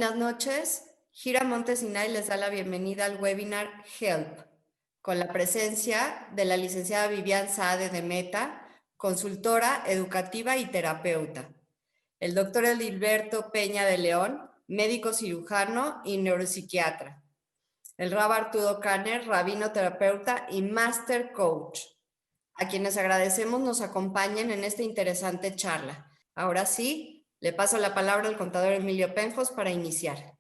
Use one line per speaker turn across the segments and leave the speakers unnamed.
Buenas noches. Gira Montesinay les da la bienvenida al webinar HELP, con la presencia de la licenciada Vivian Saade de Meta, consultora educativa y terapeuta. El doctor Edilberto Peña de León, médico cirujano y neuropsiquiatra. El Rab Arturo Kanner, rabino terapeuta y master coach, a quienes agradecemos nos acompañen en esta interesante charla. Ahora sí, le paso la palabra al contador Emilio Penjos para iniciar.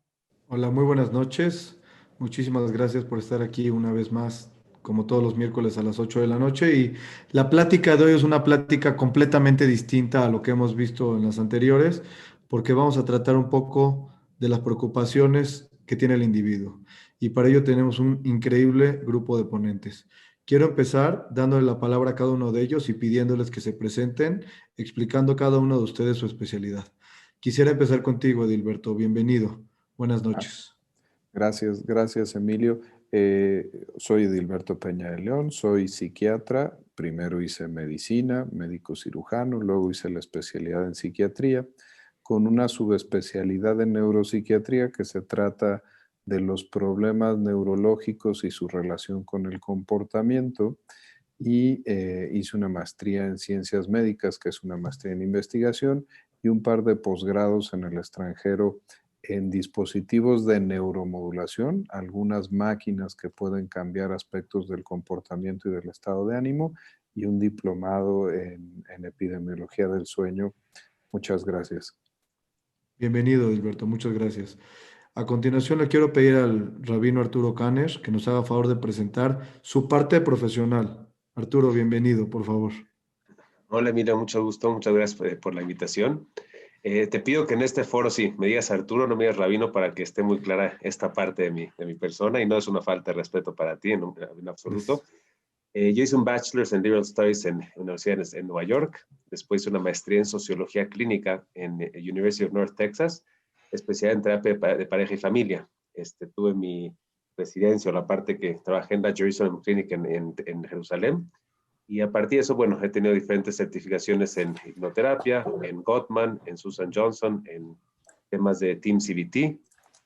Hola, muy buenas noches. Muchísimas gracias por estar aquí una vez más, como todos los miércoles a las 8 de la noche. Y la plática de hoy es una plática completamente distinta a lo que hemos visto en las anteriores, porque vamos a tratar un poco de las preocupaciones que tiene el individuo. Y para ello tenemos un increíble grupo de ponentes. Quiero empezar dándole la palabra a cada uno de ellos y pidiéndoles que se presenten, explicando cada uno de ustedes su especialidad. Quisiera empezar contigo, Edilberto. Bienvenido. Buenas noches.
Gracias Emilio. Soy Edilberto Peña de León, soy psiquiatra. Primero hice medicina, médico cirujano, luego hice la especialidad en psiquiatría, con una subespecialidad en neuropsiquiatría que se trata de los problemas neurológicos y su relación con el comportamiento. Y hice una maestría en ciencias médicas, que es una maestría en investigación, y un par de posgrados en el extranjero en dispositivos de neuromodulación, algunas máquinas que pueden cambiar aspectos del comportamiento y del estado de ánimo, y un diplomado en epidemiología del sueño. Muchas gracias.
Bienvenido, Edilberto. Muchas gracias. A continuación le quiero pedir al rabino Arturo Kanner que nos haga favor de presentar su parte profesional. Arturo, bienvenido, por favor.
Hola, Emilio, mucho gusto. Muchas gracias por la invitación. Te pido que en este foro sí me digas Arturo, no me digas Rabino, para que esté muy clara esta parte de mi persona, y no es una falta de respeto para ti en absoluto. Yo hice un bachelor's en Liberal Studies en universidades en Nueva York. Después hice una maestría en sociología clínica en University of North Texas, especial en terapia de pareja y familia. Tuve mi residencia, o la parte que trabajé en la Jerusalem Clinic en Jerusalén. Y a partir de eso, bueno, he tenido diferentes certificaciones en hipnoterapia, en Gottman, en Susan Johnson, en temas de Team CBT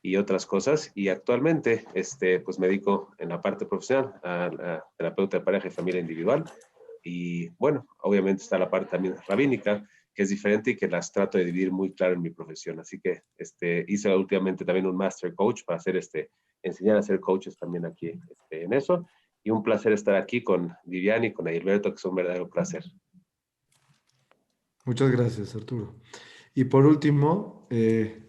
y otras cosas. Y actualmente, pues me dedico en la parte profesional a terapeuta de pareja y familia individual. Y bueno, obviamente está la parte también rabínica, que es diferente y que las trato de dividir muy claro en mi profesión. Así que hice últimamente también un Master Coach para hacer enseñar a ser coaches también aquí en eso. Y un placer estar aquí con Vivian y con Edilberto, que es un verdadero placer.
Muchas gracias, Arturo. Y por último,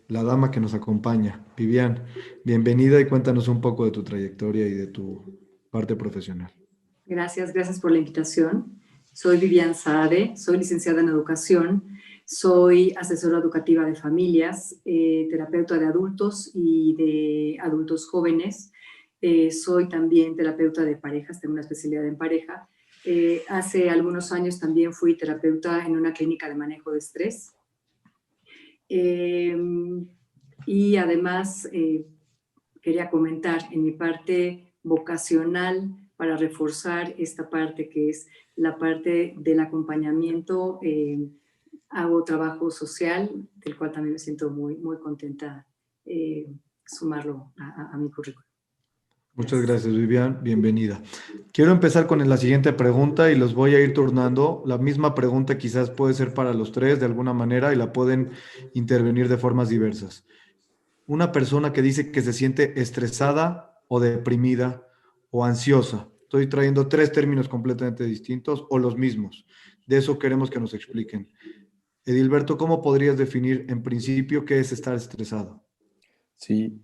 la dama que nos acompaña, Vivian, bienvenida y cuéntanos un poco de tu trayectoria y de tu parte profesional.
Gracias por la invitación. Soy Vivian Saade, soy licenciada en educación, soy asesora educativa de familias, terapeuta de adultos y de adultos jóvenes. Soy también terapeuta de parejas, tengo una especialidad en pareja. Hace algunos años también fui terapeuta en una clínica de manejo de estrés. Y además quería comentar en mi parte vocacional, para reforzar esta parte que es la parte del acompañamiento, hago trabajo social, del cual también me siento muy contenta sumarlo a mi currículum.
Muchas gracias, Vivian. Bienvenida. Quiero empezar con la siguiente pregunta y los voy a ir turnando. La misma pregunta quizás puede ser para los tres de alguna manera y la pueden intervenir de formas diversas. Una persona que dice que se siente estresada o deprimida o ansiosa. Estoy trayendo tres términos completamente distintos o los mismos. De eso queremos que nos expliquen. Edilberto, ¿cómo podrías definir en principio qué es estar estresado?
Sí,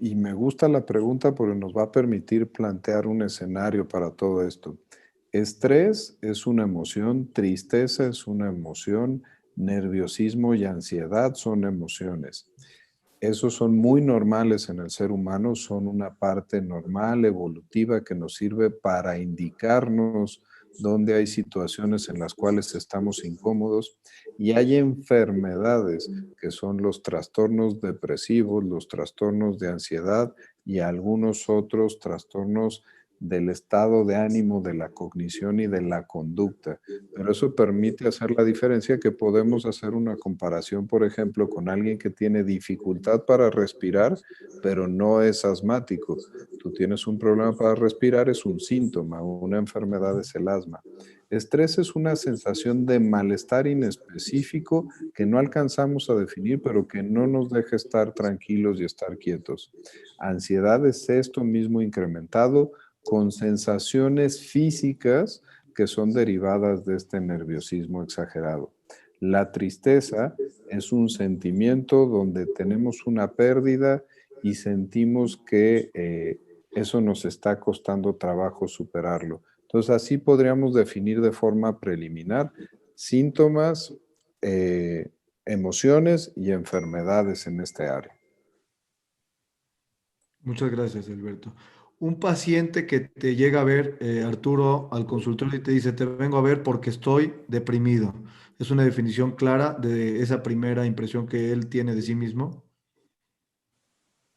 y me gusta la pregunta porque nos va a permitir plantear un escenario para todo esto. Estrés es una emoción, tristeza es una emoción, nerviosismo y ansiedad son emociones. Esos son muy normales en el ser humano, son una parte normal, evolutiva, que nos sirve para indicarnos dónde hay situaciones en las cuales estamos incómodos, y hay enfermedades que son los trastornos depresivos, los trastornos de ansiedad y algunos otros trastornos del estado de ánimo, de la cognición y de la conducta. Pero eso permite hacer la diferencia, que podemos hacer una comparación, por ejemplo, con alguien que tiene dificultad para respirar, pero no es asmático. Tú tienes un problema para respirar, es un síntoma, una enfermedad es el asma. Estrés es una sensación de malestar inespecífico que no alcanzamos a definir, pero que no nos deja estar tranquilos y estar quietos. Ansiedad es esto mismo incrementado con sensaciones físicas que son derivadas de este nerviosismo exagerado. La tristeza es un sentimiento donde tenemos una pérdida y sentimos que eso nos está costando trabajo superarlo. Entonces, así podríamos definir de forma preliminar síntomas, emociones y enfermedades en este área.
Muchas gracias, Alberto. Un paciente que te llega a ver, Arturo, al consultorio y te dice, te vengo a ver porque estoy deprimido. ¿Es una definición clara de esa primera impresión que él tiene de sí mismo?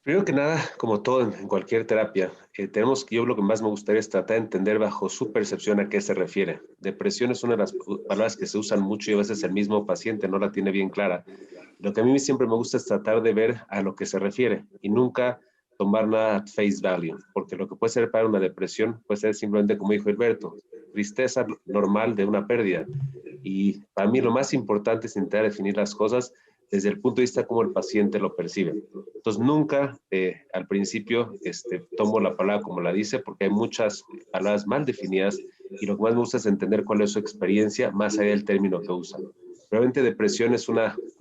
Primero que nada, como todo en cualquier terapia, yo lo que más me gustaría es tratar de entender bajo su percepción a qué se refiere. Depresión es una de las palabras que se usan mucho y a veces el mismo paciente no la tiene bien clara. Lo que a mí siempre me gusta es tratar de ver a lo que se refiere y nunca tomar nada at face value, porque lo que puede ser para una depresión puede ser simplemente, como dijo Alberto, tristeza normal de una pérdida. Y para mí lo más importante es intentar definir las cosas desde el punto de vista cómo el paciente lo percibe. Entonces, nunca al principio tomo la palabra como la dice, porque hay muchas palabras mal definidas y lo que más me gusta es entender cuál es su experiencia más allá del término que usan. Realmente depresión es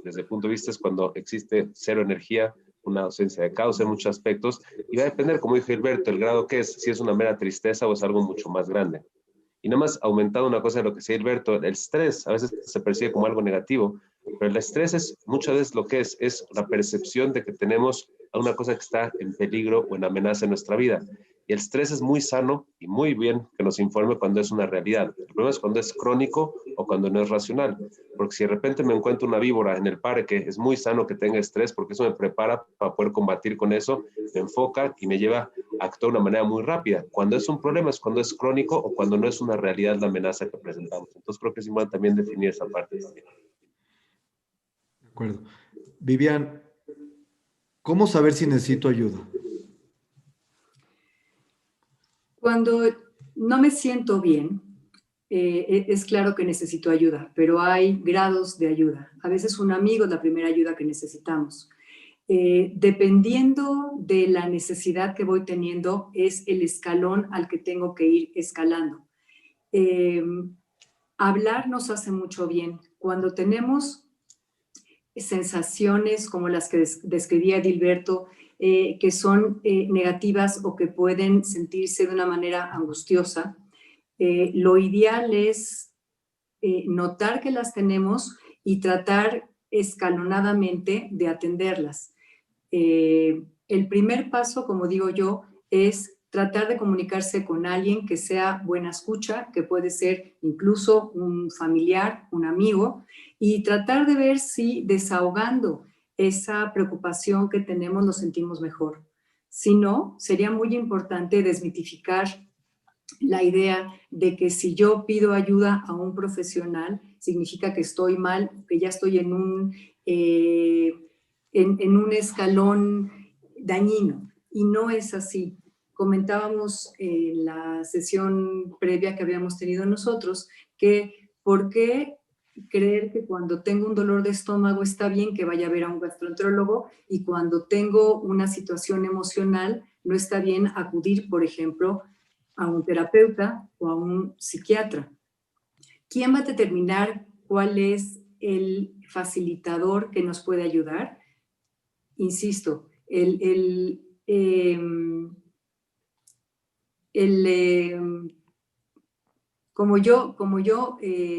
desde el punto de vista es cuando existe cero energía, una ausencia de causa en muchos aspectos, y va a depender, como dijo Gilberto, el grado que es, si es una mera tristeza o es algo mucho más grande. Y nada más aumentado una cosa de lo que decía Gilberto, el estrés a veces se percibe como algo negativo, pero el estrés es muchas veces lo que es la percepción de que tenemos a una cosa que está en peligro o en amenaza en nuestra vida. Y el estrés es muy sano y muy bien que nos informe cuando es una realidad. El problema es cuando es crónico o cuando no es racional. Porque si de repente me encuentro una víbora en el parque, es muy sano que tenga estrés porque eso me prepara para poder combatir con eso, me enfoca y me lleva a actuar de una manera muy rápida. Cuando es un problema es cuando es crónico o cuando no es una realidad la amenaza que presentamos. Entonces creo que es importante también definir esa parte también.
De acuerdo. Vivian, ¿cómo saber si necesito ayuda?
Cuando no me siento bien, es claro que necesito ayuda, pero hay grados de ayuda. A veces un amigo es la primera ayuda que necesitamos. Dependiendo de la necesidad que voy teniendo, es el escalón al que tengo que ir escalando. Hablar nos hace mucho bien. Cuando tenemos sensaciones como las que describía Edilberto, que son negativas o que pueden sentirse de una manera angustiosa, lo ideal es notar que las tenemos y tratar escalonadamente de atenderlas. El primer paso, como digo yo, es tratar de comunicarse con alguien que sea buena escucha, que puede ser incluso un familiar, un amigo, y tratar de ver si desahogando esa preocupación que tenemos nos sentimos mejor. Si no, sería muy importante desmitificar la idea de que si yo pido ayuda a un profesional, significa que estoy mal, que ya estoy en un escalón dañino. Y no es así. Comentábamos en la sesión previa que habíamos tenido nosotros que por qué creer que cuando tengo un dolor de estómago está bien que vaya a ver a un gastroenterólogo y cuando tengo una situación emocional no está bien acudir, por ejemplo, a un terapeuta o a un psiquiatra. ¿Quién va a determinar cuál es el facilitador que nos puede ayudar? Insisto, como yo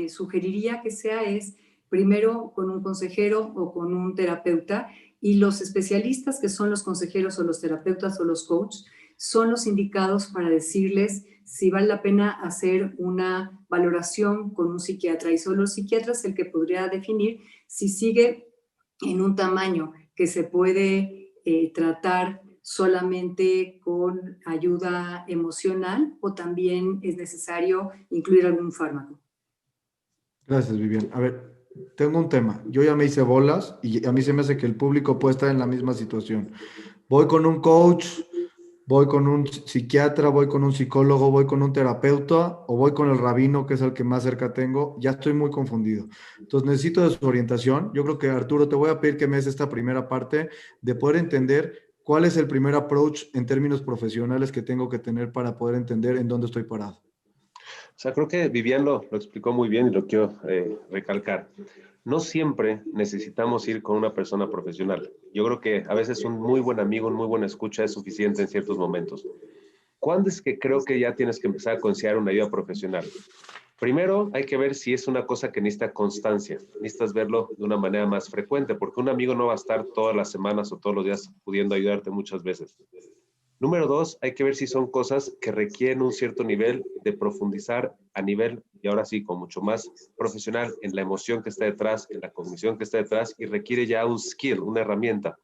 sugeriría que sea es primero con un consejero o con un terapeuta, y los especialistas que son los consejeros o los terapeutas o los coaches son los indicados para decirles si vale la pena hacer una valoración con un psiquiatra, y solo el psiquiatra es el que podría definir si sigue en un tamaño que se puede tratar solamente con ayuda emocional o también es necesario incluir algún fármaco?
Gracias, Vivian. A ver, tengo un tema. Yo ya me hice bolas y a mí se me hace que el público puede estar en la misma situación. Voy con un coach, voy con un psiquiatra, voy con un psicólogo, voy con un terapeuta o voy con el rabino, que es el que más cerca tengo. Ya estoy muy confundido. Entonces necesito de su orientación. Yo creo que, Arturo, te voy a pedir que me des esta primera parte de poder entender cuál es el primer approach en términos profesionales que tengo que tener para poder entender en dónde estoy parado.
O sea, creo que Vivian lo explicó muy bien y lo quiero recalcar. No siempre necesitamos ir con una persona profesional. Yo creo que a veces un muy buen amigo, un muy buena escucha es suficiente en ciertos momentos. ¿Cuándo es que creo que ya tienes que empezar a considerar una ayuda profesional? Primero, hay que ver si es una cosa que necesita constancia. Necesitas verlo de una manera más frecuente, porque un amigo no va a estar todas las semanas o todos los días pudiendo ayudarte muchas veces. Número dos, hay que ver si son cosas que requieren un cierto nivel de profundizar a nivel, y ahora sí, con mucho más profesional, en la emoción que está detrás, en la cognición que está detrás, y requiere ya un skill, una herramienta.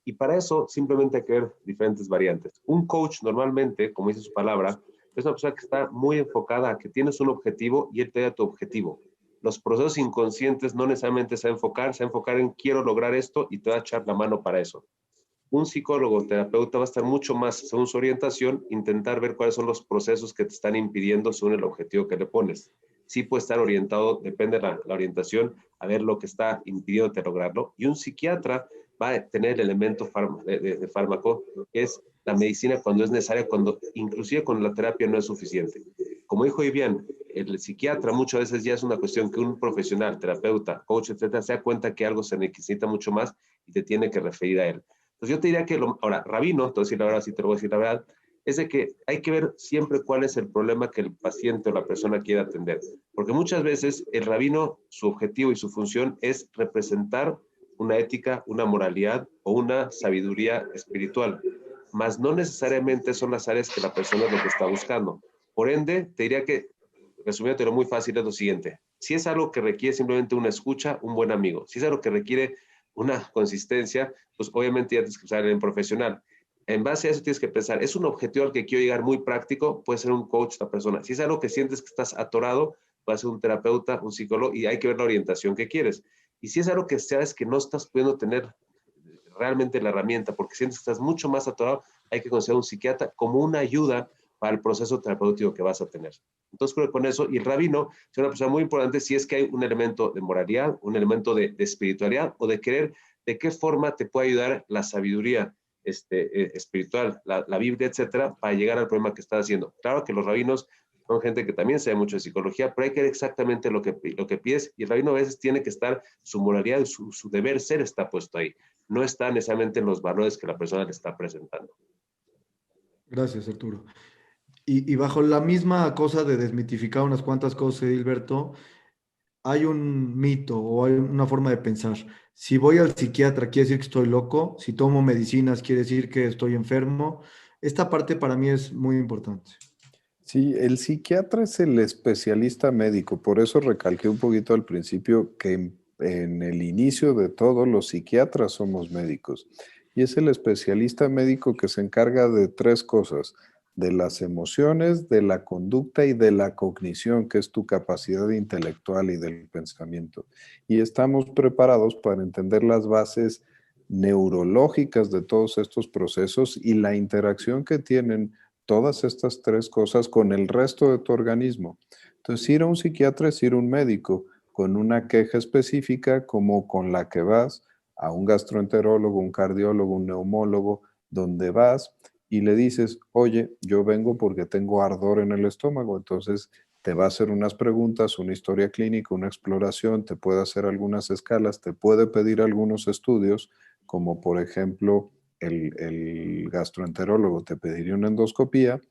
Y para eso simplemente hay que ver diferentes variantes. Un coach normalmente, como dice su palabra, es una persona que está muy enfocada a que tienes un objetivo y él te da tu objetivo. Los procesos inconscientes no necesariamente se va a enfocar en quiero lograr esto y te va a echar la mano para eso. Un psicólogo o terapeuta va a estar mucho más, según su orientación, intentar ver cuáles son los procesos que te están impidiendo según el objetivo que le pones. Sí puede estar orientado, depende de la orientación, a ver lo que está impidiéndote lograrlo. Y un psiquiatra va a tener el elemento de fármaco, que es la medicina cuando es necesaria, cuando inclusive con la terapia no es suficiente. Como dijo Vivian, el psiquiatra muchas veces ya es una cuestión que un profesional, terapeuta, coach, etcétera, se da cuenta que algo se necesita mucho más y te tiene que referir a él. Entonces yo te diría que, ahora, rabino, entonces la verdad, sí te lo voy a decir la verdad, es de que hay que ver siempre cuál es el problema que el paciente o la persona quiere atender. Porque muchas veces el rabino, su objetivo y su función es representar una ética, una moralidad o una sabiduría espiritual, mas no necesariamente son las áreas que la persona es lo que está buscando. Por ende, te diría que, resumiéndolo muy fácil, es lo siguiente. Si es algo que requiere simplemente una escucha, un buen amigo. Si es algo que requiere una consistencia, pues obviamente ya tienes que usar en profesional. En base a eso tienes que pensar, ¿es un objetivo al que quiero llegar muy práctico? Puede ser un coach la persona. Si es algo que sientes que estás atorado, puede ser un terapeuta, un psicólogo, y hay que ver la orientación que quieres. Y si es algo que sabes que no estás pudiendo tener realmente la herramienta, porque sientes que estás mucho más atorado, hay que considerar un psiquiatra como una ayuda para el proceso terapéutico que vas a tener. Entonces creo que con eso, y el rabino es una persona muy importante si es que hay un elemento de moralidad, un elemento de espiritualidad o de querer de qué forma te puede ayudar la sabiduría espiritual, la Biblia, etcétera, para llegar al problema que estás haciendo. Claro que los rabinos son gente que también sabe mucho de psicología, pero hay que ver exactamente lo que pides, y el rabino a veces tiene que estar, su moralidad, su deber ser está puesto ahí. No está necesariamente en los valores que la persona le está presentando.
Gracias, Arturo. Y bajo la misma cosa de desmitificar unas cuantas cosas, Edilberto, hay un mito o hay una forma de pensar. Si voy al psiquiatra, quiere decir que estoy loco. Si tomo medicinas, quiere decir que estoy enfermo. Esta parte para mí es muy importante.
Sí, el psiquiatra es el especialista médico, por eso recalqué un poquito al principio que en el inicio de todo los psiquiatras somos médicos y es el especialista médico que se encarga de tres cosas, de las emociones, de la conducta y de la cognición, que es tu capacidad intelectual y del pensamiento. Y estamos preparados para entender las bases neurológicas de todos estos procesos y la interacción que tienen todas estas tres cosas con el resto de tu organismo. Entonces, ir a un psiquiatra es ir a un médico con una queja específica como con la que vas a un gastroenterólogo, un cardiólogo, un neumólogo, donde vas y le dices, oye, yo vengo porque tengo ardor en el estómago, entonces te va a hacer unas preguntas, una historia clínica, una exploración, te puede hacer algunas escalas, te puede pedir algunos estudios, como por ejemplo el gastroenterólogo te pediría una endoscopía,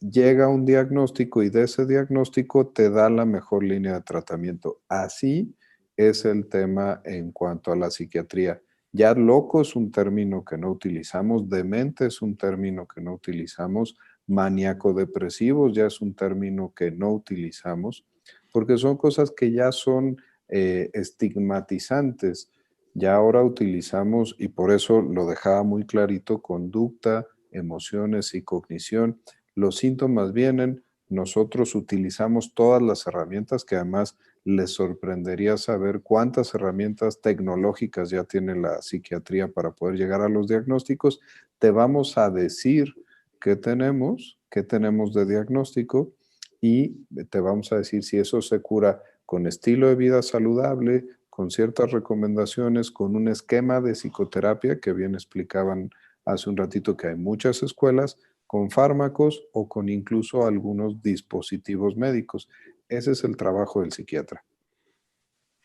llega un diagnóstico y de ese diagnóstico te da la mejor línea de tratamiento. Así es el tema en cuanto a la psiquiatría. Ya loco es un término que no utilizamos, demente es un término que no utilizamos, maníaco-depresivos ya es un término que no utilizamos, porque son cosas que ya son estigmatizantes. Ya ahora utilizamos, y por eso lo dejaba muy clarito, conducta, emociones y cognición. Los síntomas vienen, nosotros utilizamos todas las herramientas, que además les sorprendería saber cuántas herramientas tecnológicas ya tiene la psiquiatría para poder llegar a los diagnósticos. Te vamos a decir qué tenemos de diagnóstico, y te vamos a decir si eso se cura con estilo de vida saludable, con ciertas recomendaciones, con un esquema de psicoterapia, que bien explicaban hace un ratito que hay muchas escuelas, con fármacos o con incluso algunos dispositivos médicos. Ese es el trabajo del psiquiatra.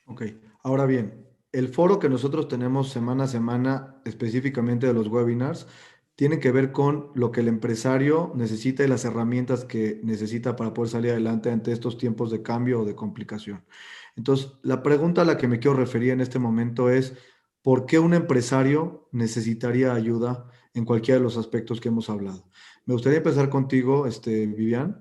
Ok, ahora bien, el foro que nosotros tenemos semana a semana, específicamente de los webinars, tiene que ver con lo que el empresario necesita y las herramientas que necesita para poder salir adelante ante estos tiempos de cambio o de complicación. Entonces, la pregunta a la que me quiero referir en este momento es, ¿por qué un empresario necesitaría ayuda en cualquiera de los aspectos que hemos hablado? Me gustaría empezar contigo, Vivian,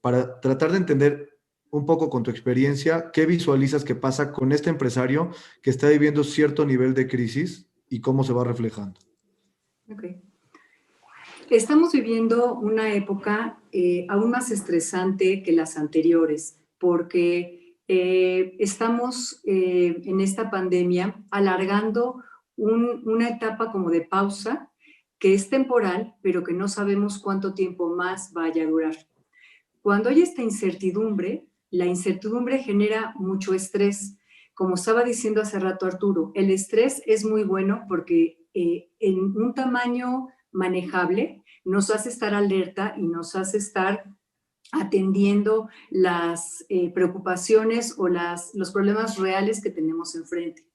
para tratar de entender un poco con tu experiencia, ¿qué visualizas que pasa con este empresario que está viviendo cierto nivel de crisis y cómo se va reflejando?
Okay. Estamos viviendo una época aún más estresante que las anteriores, porque estamos en esta pandemia alargando una etapa como de pausa que es temporal, pero que no sabemos cuánto tiempo más vaya a durar. Cuando hay esta incertidumbre, la incertidumbre genera mucho estrés. Como estaba diciendo hace rato Arturo, el estrés es muy bueno porque en un tamaño manejable nos hace estar alerta y nos hace estar atendiendo las preocupaciones o los problemas reales que tenemos enfrente.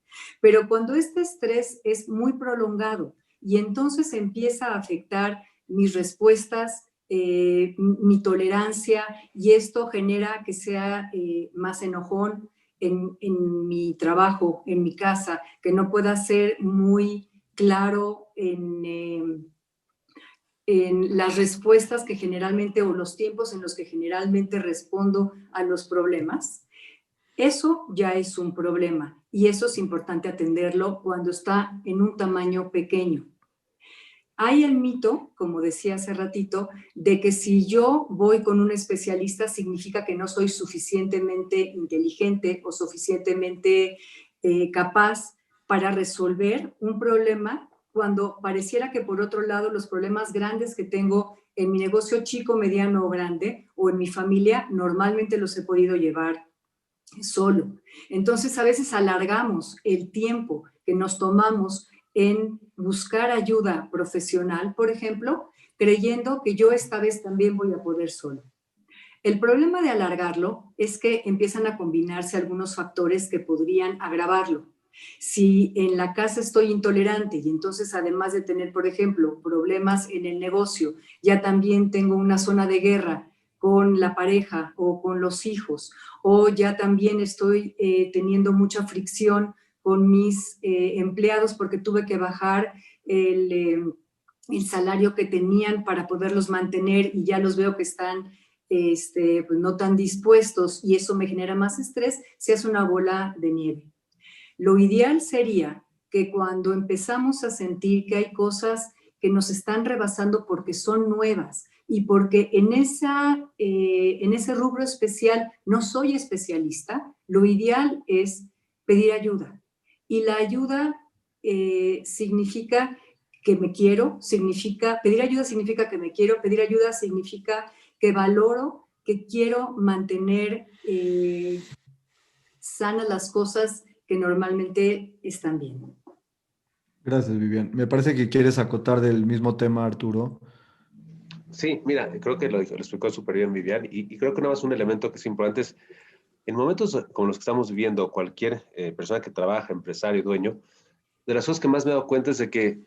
Pero cuando este estrés es muy prolongado y entonces empieza a afectar mis respuestas, mi tolerancia, y esto genera que sea más enojón en mi trabajo, en mi casa, que no pueda ser muy claro en las respuestas que generalmente, o los tiempos en los que generalmente respondo a los problemas. Eso ya es un problema, y eso es importante atenderlo cuando está en un tamaño pequeño. Hay el mito, como decía hace ratito, de que si yo voy con un especialista significa que no soy suficientemente inteligente o suficientemente capaz para resolver un problema, cuando pareciera que por otro lado los problemas grandes que tengo en mi negocio chico, mediano o grande, o en mi familia, normalmente los he podido llevar solo. Entonces, a veces alargamos el tiempo que nos tomamos en buscar ayuda profesional, por ejemplo, creyendo que yo esta vez también voy a poder solo. El problema de alargarlo es que empiezan a combinarse algunos factores que podrían agravarlo. Si en la casa estoy intolerante y entonces, además de tener, por ejemplo, problemas en el negocio, ya también tengo una zona de guerra con la pareja o con los hijos, o ya también estoy teniendo mucha fricción con mis empleados porque tuve que bajar el salario que tenían para poderlos mantener y ya los veo que están pues no tan dispuestos, y eso me genera más estrés, se hace una bola de nieve. Lo ideal sería que cuando empezamos a sentir que hay cosas que nos están rebasando porque son nuevas y porque en ese rubro especial no soy especialista, lo ideal es pedir ayuda. Y la ayuda significa que me quiero, pedir ayuda significa que me quiero, pedir ayuda significa que valoro, que quiero mantener sanas las cosas que normalmente están bien.
Gracias, Vivian. Me parece que quieres acotar del mismo tema, Arturo.
Sí, mira, creo que lo explicó súper bien Vivian, y creo que nada más un elemento que es importante es, en momentos como los que estamos viviendo, cualquier persona que trabaja, empresario, dueño, de las cosas que más me he dado cuenta es de que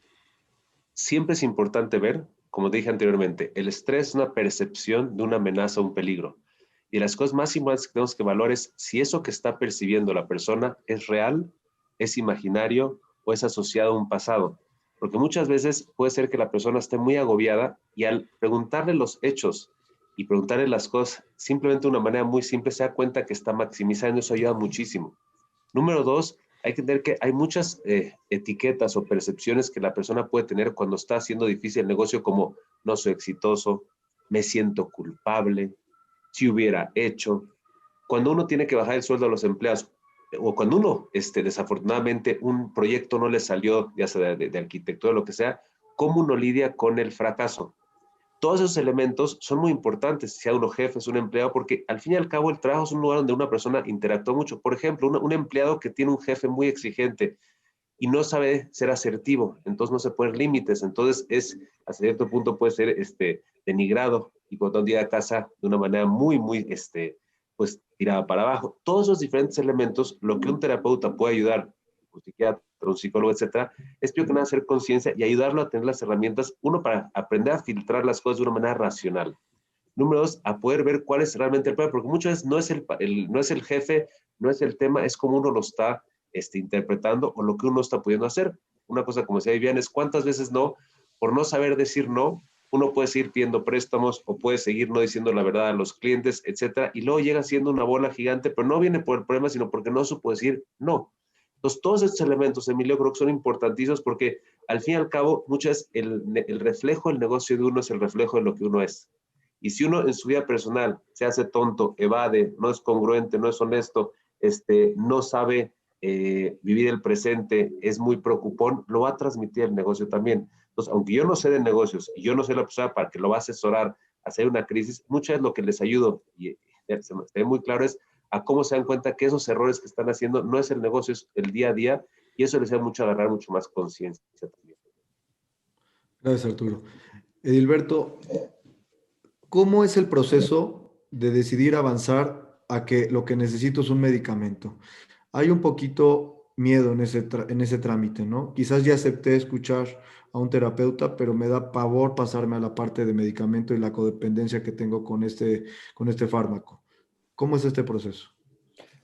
siempre es importante ver, como dije anteriormente, el estrés es una percepción de una amenaza o un peligro. Y las cosas más importantes que tenemos que valorar es si eso que está percibiendo la persona es real, es imaginario o es asociado a un pasado. Porque muchas veces puede ser que la persona esté muy agobiada y al preguntarle los hechos y preguntarle las cosas simplemente de una manera muy simple se da cuenta que está maximizando, eso ayuda muchísimo. Número dos, hay que entender que hay muchas etiquetas o percepciones que la persona puede tener cuando está haciendo difícil el negocio, como no soy exitoso, me siento culpable, si hubiera hecho. Cuando uno tiene que bajar el sueldo a los empleados, o cuando uno, desafortunadamente, un proyecto no le salió, ya sea de arquitectura o lo que sea, ¿cómo uno lidia con el fracaso? Todos esos elementos son muy importantes, sea uno jefe, es un empleado, porque al fin y al cabo el trabajo es un lugar donde una persona interactúa mucho. Por ejemplo, un empleado que tiene un jefe muy exigente y no sabe ser asertivo, entonces no se ponen límites, entonces hasta cierto punto puede ser denigrado y por tanto llega a casa de una manera muy, muy, pues tirada para abajo. Todos esos diferentes elementos, lo que un terapeuta puede ayudar, un psiquiatra, un psicólogo, etcétera, es primero que nada hacer conciencia y ayudarlo a tener las herramientas, uno, para aprender a filtrar las cosas de una manera racional. Número dos, a poder ver cuál es realmente el problema, porque muchas veces no es el jefe, no es el tema, es cómo uno lo está interpretando o lo que uno está pudiendo hacer. Una cosa, como decía Vivian, es cuántas veces no, por no saber decir no, uno puede seguir pidiendo préstamos o puede seguir no diciendo la verdad a los clientes, etcétera, y luego llega siendo una bola gigante, pero no viene por el problema, sino porque no supo decir no. Entonces, todos estos elementos, Emilio, creo que son importantísimos porque al fin y al cabo, muchas el reflejo del negocio de uno es el reflejo de lo que uno es. Y si uno en su vida personal se hace tonto, evade, no es congruente, no es honesto, no sabe vivir el presente, es muy preocupón, lo va a transmitir el negocio también. Entonces, aunque yo no sé de negocios y yo no soy la persona para que lo va a asesorar a hacer una crisis, muchas veces lo que les ayudo, y se me está muy claro, es a cómo se dan cuenta que esos errores que están haciendo no es el negocio, es el día a día, y eso les ayuda mucho a agarrar mucho más conciencia también.
Gracias, Arturo. Edilberto, ¿cómo es el proceso de decidir avanzar a que lo que necesito es un medicamento? Hay un poquito miedo en en ese trámite, ¿no? Quizás ya acepté escuchar a un terapeuta, pero me da pavor pasarme a la parte de medicamento y la codependencia que tengo con este fármaco. ¿Cómo es este proceso?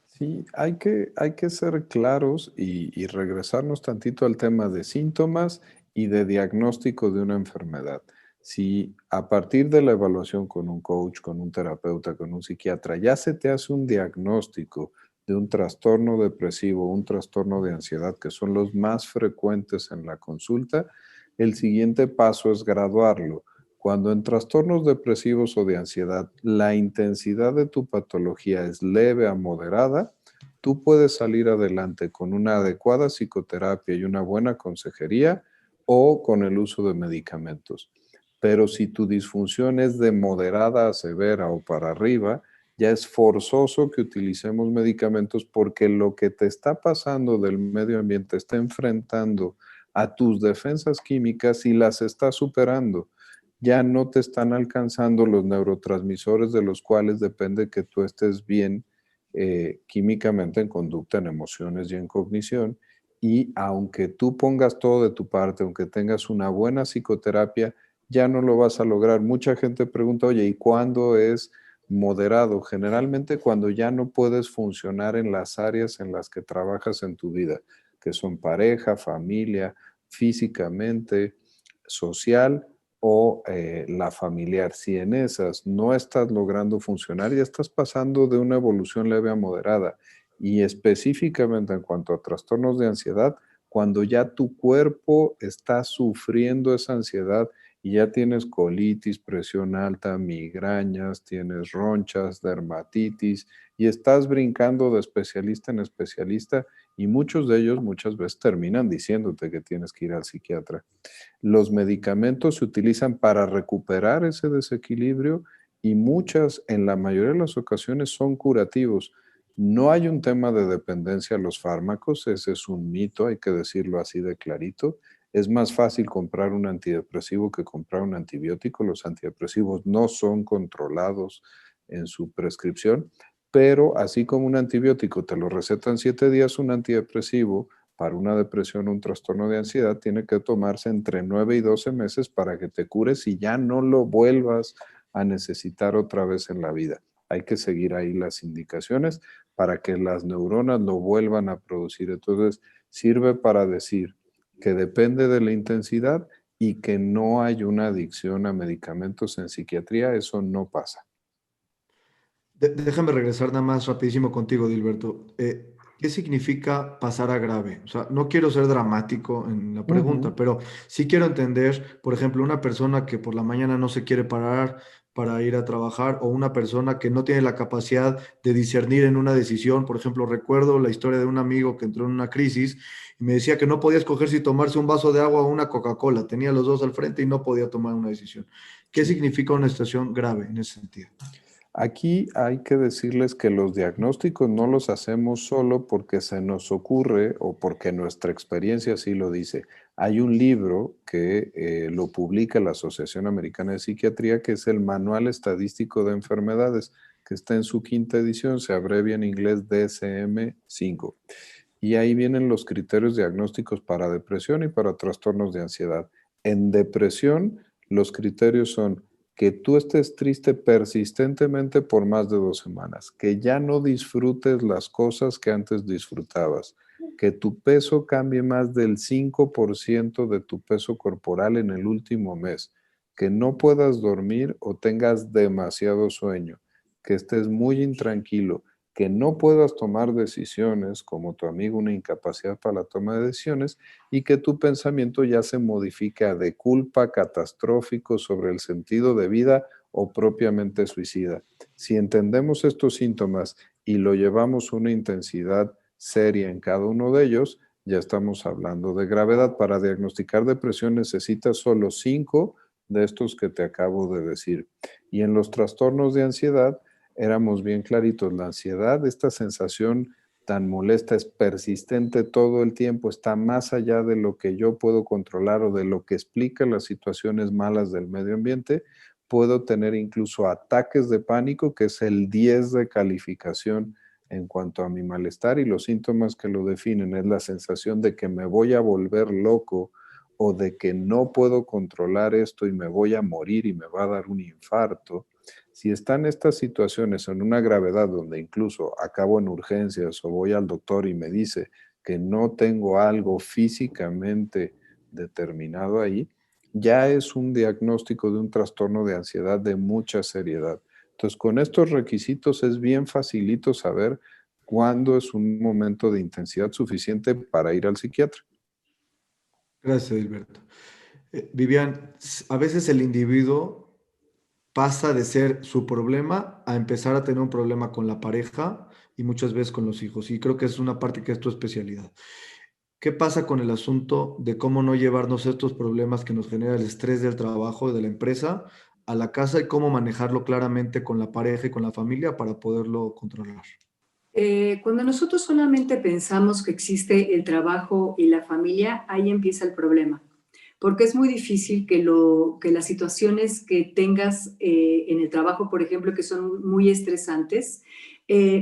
Sí, hay que ser claros y regresarnos tantito al tema de síntomas y de diagnóstico de una enfermedad. Si a partir de la evaluación con un coach, con un terapeuta, con un psiquiatra, ya se te hace un diagnóstico de un trastorno depresivo, un trastorno de ansiedad, que son los más frecuentes en la consulta, el siguiente paso es graduarlo. Cuando en trastornos depresivos o de ansiedad la intensidad de tu patología es leve a moderada, tú puedes salir adelante con una adecuada psicoterapia y una buena consejería o con el uso de medicamentos. Pero si tu disfunción es de moderada a severa o para arriba, ya es forzoso que utilicemos medicamentos porque lo que te está pasando del medio ambiente está enfrentando a tus defensas químicas y las está superando. Ya no te están alcanzando los neurotransmisores de los cuales depende que tú estés bien químicamente, en conducta, en emociones y en cognición. Y aunque tú pongas todo de tu parte, aunque tengas una buena psicoterapia, ya no lo vas a lograr. Mucha gente pregunta, oye, ¿y cuándo es moderado? Generalmente cuando ya no puedes funcionar en las áreas en las que trabajas en tu vida, que son pareja, familia, físicamente, social o la familiar. Si en esas no estás logrando funcionar, ya estás pasando de una evolución leve a moderada. Y específicamente en cuanto a trastornos de ansiedad, cuando ya tu cuerpo está sufriendo esa ansiedad y ya tienes colitis, presión alta, migrañas, tienes ronchas, dermatitis y estás brincando de especialista en especialista y muchos de ellos muchas veces terminan diciéndote que tienes que ir al psiquiatra. Los medicamentos se utilizan para recuperar ese desequilibrio y en la mayoría de las ocasiones son curativos. No hay un tema de dependencia a los fármacos, ese es un mito, hay que decirlo así de clarito. Es más fácil comprar un antidepresivo que comprar un antibiótico. Los antidepresivos no son controlados en su prescripción, pero así como un antibiótico te lo recetan 7 días, un antidepresivo para una depresión o un trastorno de ansiedad tiene que tomarse entre 9 y 12 meses para que te cures y ya no lo vuelvas a necesitar otra vez en la vida. Hay que seguir ahí las indicaciones para que las neuronas lo vuelvan a producir. Entonces, sirve para decir que depende de la intensidad y que no hay una adicción a medicamentos en psiquiatría. Eso no pasa.
Déjame regresar nada más rapidísimo contigo, Dilberto. ¿qué significa pasar a grave? O sea, no quiero ser dramático en la pregunta,
Ujú.
pero sí quiero entender, por ejemplo, una persona que por la mañana no se quiere parar para ir a trabajar o una persona que no tiene la capacidad de discernir en una decisión. Por ejemplo, recuerdo la historia de un amigo que entró en una crisis y me decía que no podía escoger si tomarse un vaso de agua o una Coca-Cola. Tenía los dos al frente y no podía tomar una decisión. ¿Qué
Sí.
significa una situación grave en ese sentido?
Aquí hay que decirles que los diagnósticos no los hacemos solo porque se nos ocurre o porque nuestra experiencia así lo dice. Hay un libro que lo publica la Asociación Americana de Psiquiatría, que es el Manual Estadístico de Enfermedades, que está en su 5ª edición, se abrevia en inglés DSM-5. Y ahí vienen los criterios diagnósticos para depresión y para trastornos de ansiedad. En depresión, los criterios son que tú estés triste persistentemente por más de 2 semanas, que ya no disfrutes las cosas que antes disfrutabas, que tu peso cambie más del 5% de tu peso corporal en el último mes, que no puedas dormir o tengas demasiado sueño, que estés muy intranquilo, que no puedas tomar decisiones, como tu amigo, una incapacidad para la toma de decisiones, y que tu pensamiento ya se modifica de culpa, catastrófico sobre el sentido de vida o propiamente suicida. Si entendemos estos síntomas y lo llevamos a una intensidad seria en cada uno de ellos, ya estamos hablando de gravedad. Para diagnosticar depresión necesitas solo 5 de estos que te acabo de decir. Y en los trastornos de ansiedad, éramos bien claritos. La ansiedad, esta sensación tan molesta, es persistente todo el tiempo, está más allá de lo que yo puedo controlar o de lo que explica las situaciones malas del medio ambiente. Puedo tener incluso ataques de pánico, que es el 10 de calificación en cuanto a mi malestar, y los síntomas que lo definen es la sensación de que me voy a volver loco o de que no puedo controlar esto y me voy a morir y me va a dar un infarto. Si están estas situaciones en una gravedad donde incluso acabo en urgencias o voy al doctor y me dice que no tengo algo físicamente determinado ahí, ya es un diagnóstico de un trastorno de ansiedad de mucha seriedad. Entonces, con estos requisitos es bien facilito saber cuándo es un momento de intensidad suficiente para ir al psiquiatra.
Gracias, Gilberto. Vivian, a veces el individuo pasa de ser su problema a empezar a tener un problema con la pareja y muchas veces con los hijos. Y creo que es una parte que es tu especialidad. ¿Qué pasa con el asunto de cómo no llevarnos estos problemas que nos genera el estrés del trabajo y de la empresa a la casa y cómo manejarlo claramente con la pareja y con la familia para poderlo controlar?
Cuando nosotros solamente pensamos que existe el trabajo y la familia, ahí empieza el problema. Porque es muy difícil que las situaciones que tengas en el trabajo, por ejemplo, que son muy estresantes,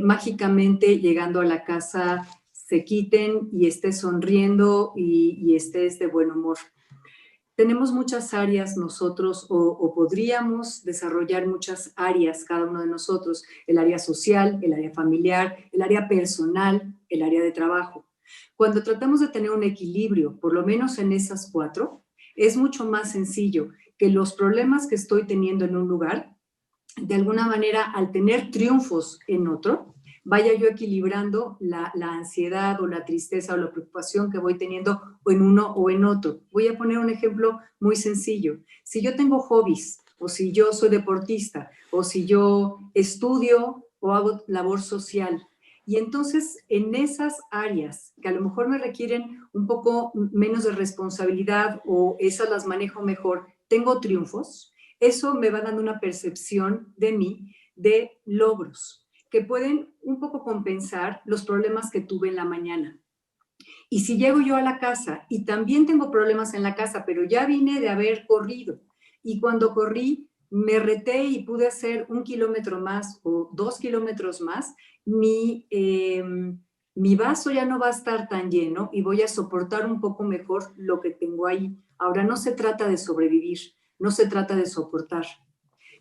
mágicamente llegando a la casa se quiten y estés sonriendo y estés de buen humor. Tenemos muchas áreas nosotros o podríamos desarrollar muchas áreas cada uno de nosotros, el área social, el área familiar, el área personal, el área de trabajo. Cuando tratamos de tener un equilibrio, por lo menos en esas 4, es mucho más sencillo que los problemas que estoy teniendo en un lugar, de alguna manera, al tener triunfos en otro, vaya yo equilibrando la ansiedad o la tristeza o la preocupación que voy teniendo o en uno o en otro. Voy a poner un ejemplo muy sencillo. Si yo tengo hobbies, o si yo soy deportista, o si yo estudio o hago labor social, y entonces en esas áreas que a lo mejor me requieren un poco menos de responsabilidad o esas las manejo mejor, tengo triunfos, eso me va dando una percepción de mí de logros que pueden un poco compensar los problemas que tuve en la mañana. Y si llego yo a la casa y también tengo problemas en la casa, pero ya vine de haber corrido y cuando corrí me reté y pude hacer 1 kilómetro más o 2 kilómetros más, mi vaso ya no va a estar tan lleno y voy a soportar un poco mejor lo que tengo ahí. Ahora no se trata de sobrevivir, no se trata de soportar.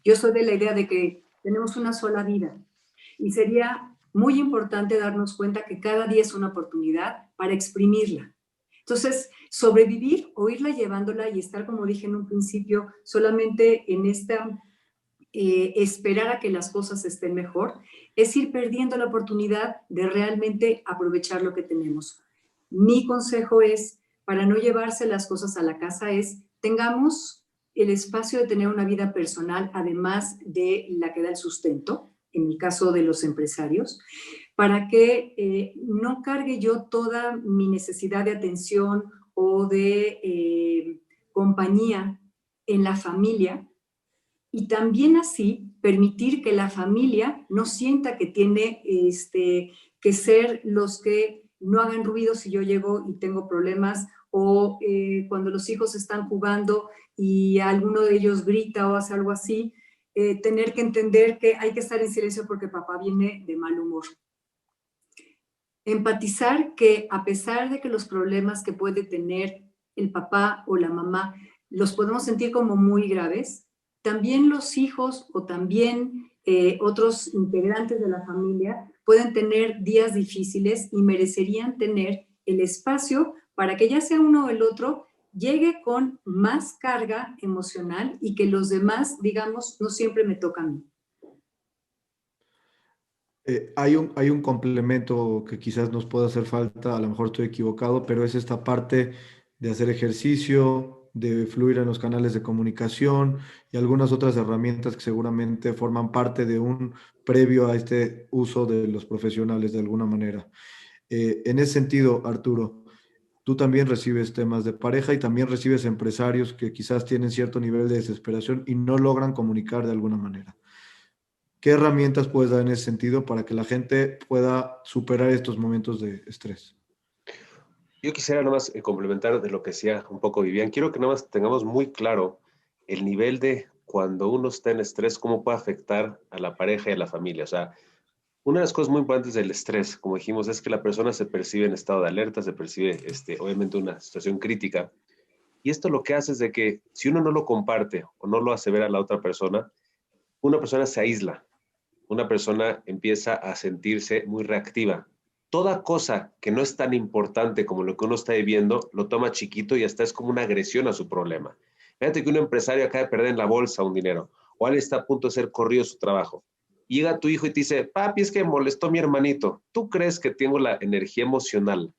Yo soy de la idea de que tenemos una sola vida y sería muy importante darnos cuenta que cada día es una oportunidad para exprimirla. Entonces, sobrevivir o irla llevándola y estar, como dije en un principio, solamente en esta esperar a que las cosas estén mejor, es ir perdiendo la oportunidad de realmente aprovechar lo que tenemos. Mi consejo es, para no llevarse las cosas a la casa, es tengamos el espacio de tener una vida personal, además de la que da el sustento, en el caso de los empresarios, para que no cargue yo toda mi necesidad de atención o de compañía en la familia, y también así permitir que la familia no sienta que tiene que ser los que no hagan ruido si yo llego y tengo problemas, o cuando los hijos están jugando y alguno de ellos grita o hace algo así, tener que entender que hay que estar en silencio porque papá viene de mal humor. Empatizar que a pesar de que los problemas que puede tener el papá o la mamá los podemos sentir como muy graves, también los hijos o también otros integrantes de la familia pueden tener días difíciles y merecerían tener el espacio para que ya sea uno o el otro llegue con más carga emocional y que los demás, digamos, no siempre me toca a mí.
Hay un complemento que quizás nos pueda hacer falta, a lo mejor estoy equivocado, pero es esta parte de hacer ejercicio, de fluir en los canales de comunicación y algunas otras herramientas que seguramente forman parte de un previo a este uso de los profesionales de alguna manera. En ese sentido, Arturo, tú también recibes temas de pareja y también recibes empresarios que quizás tienen cierto nivel de desesperación y no logran comunicar de alguna manera. ¿Qué herramientas puedes dar en ese sentido para que la gente pueda superar estos momentos de estrés?
Yo quisiera nada más complementar de lo que decía un poco Vivian. Quiero que nada más tengamos muy claro el nivel de cuando uno está en estrés, cómo puede afectar a la pareja y a la familia. O sea, una de las cosas muy importantes del estrés, como dijimos, es que la persona se percibe en estado de alerta, se percibe obviamente una situación crítica. Y esto lo que hace es de que si uno no lo comparte o no lo hace ver a la otra persona, una persona se aísla, una persona empieza a sentirse muy reactiva. Toda cosa que no es tan importante como lo que uno está viviendo, lo toma chiquito y hasta es como una agresión a su problema. Fíjate que un empresario acaba de perder en la bolsa un dinero, o alguien está a punto de ser corrido de su trabajo. Y llega tu hijo y te dice, papi, es que molestó a mi hermanito. ¿Tú crees que tengo la energía emocional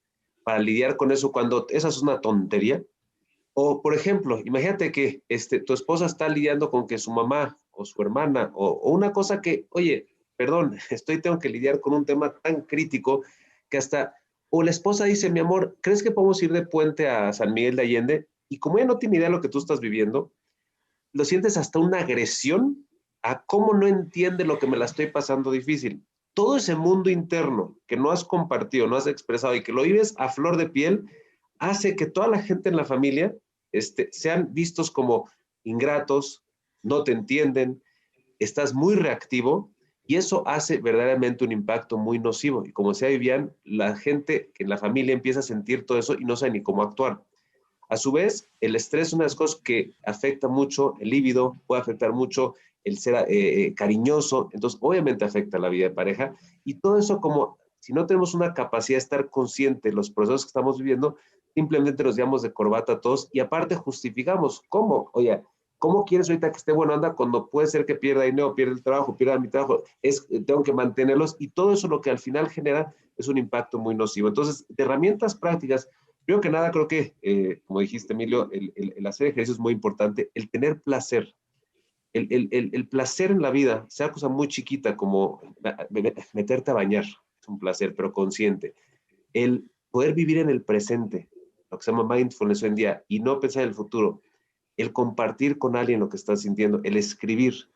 para lidiar con eso cuando esa es una tontería? O, por ejemplo, imagínate que tu esposa está lidiando con que su mamá o su hermana o una cosa que, oye, perdón, tengo que lidiar con un tema tan crítico que hasta, o la esposa dice, mi amor, ¿crees que podemos ir de puente a San Miguel de Allende? Y como ella no tiene idea de lo que tú estás viviendo, lo sientes hasta una agresión a cómo no entiende lo que me la estoy pasando difícil. Todo ese mundo interno que no has compartido, no has expresado y que lo vives a flor de piel, hace que toda la gente en la familia sean vistos como ingratos, no te entienden, estás muy reactivo y eso hace verdaderamente un impacto muy nocivo. Y como decía Vivian, la gente en la familia empieza a sentir todo eso y no sabe ni cómo actuar. A su vez, el estrés es una de las cosas que afecta mucho el líbido, puede afectar mucho el ser cariñoso, entonces obviamente afecta la vida de pareja y todo eso como si no tenemos una capacidad de estar consciente de los procesos que estamos viviendo, simplemente nos llevamos de corbata a todos y aparte justificamos. ¿Cómo? Oye, ¿cómo quieres ahorita que esté buena onda cuando puede ser que pierda dinero, pierda el trabajo, pierda mi trabajo? Tengo que mantenerlos y todo eso lo que al final genera es un impacto muy nocivo. Entonces, de herramientas prácticas, primero que nada creo que, como dijiste Emilio, el hacer ejercicio es muy importante, el tener placer. El placer en la vida, sea cosa muy chiquita como meterte a bañar, es un placer, pero consciente. El poder vivir en el presente, lo que se llama mindfulness hoy en día, y no pensar en el futuro, el compartir con alguien lo que estás sintiendo, el escribir.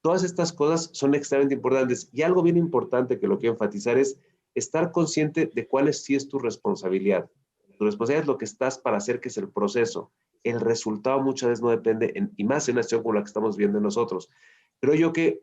Todas estas cosas son extremadamente importantes. Y algo bien importante que lo quiero enfatizar es estar consciente de cuál sí es tu responsabilidad. Tu responsabilidad es lo que estás para hacer, que es el proceso. El resultado muchas veces no depende, y más en una situación como la que estamos viendo nosotros. Creo yo que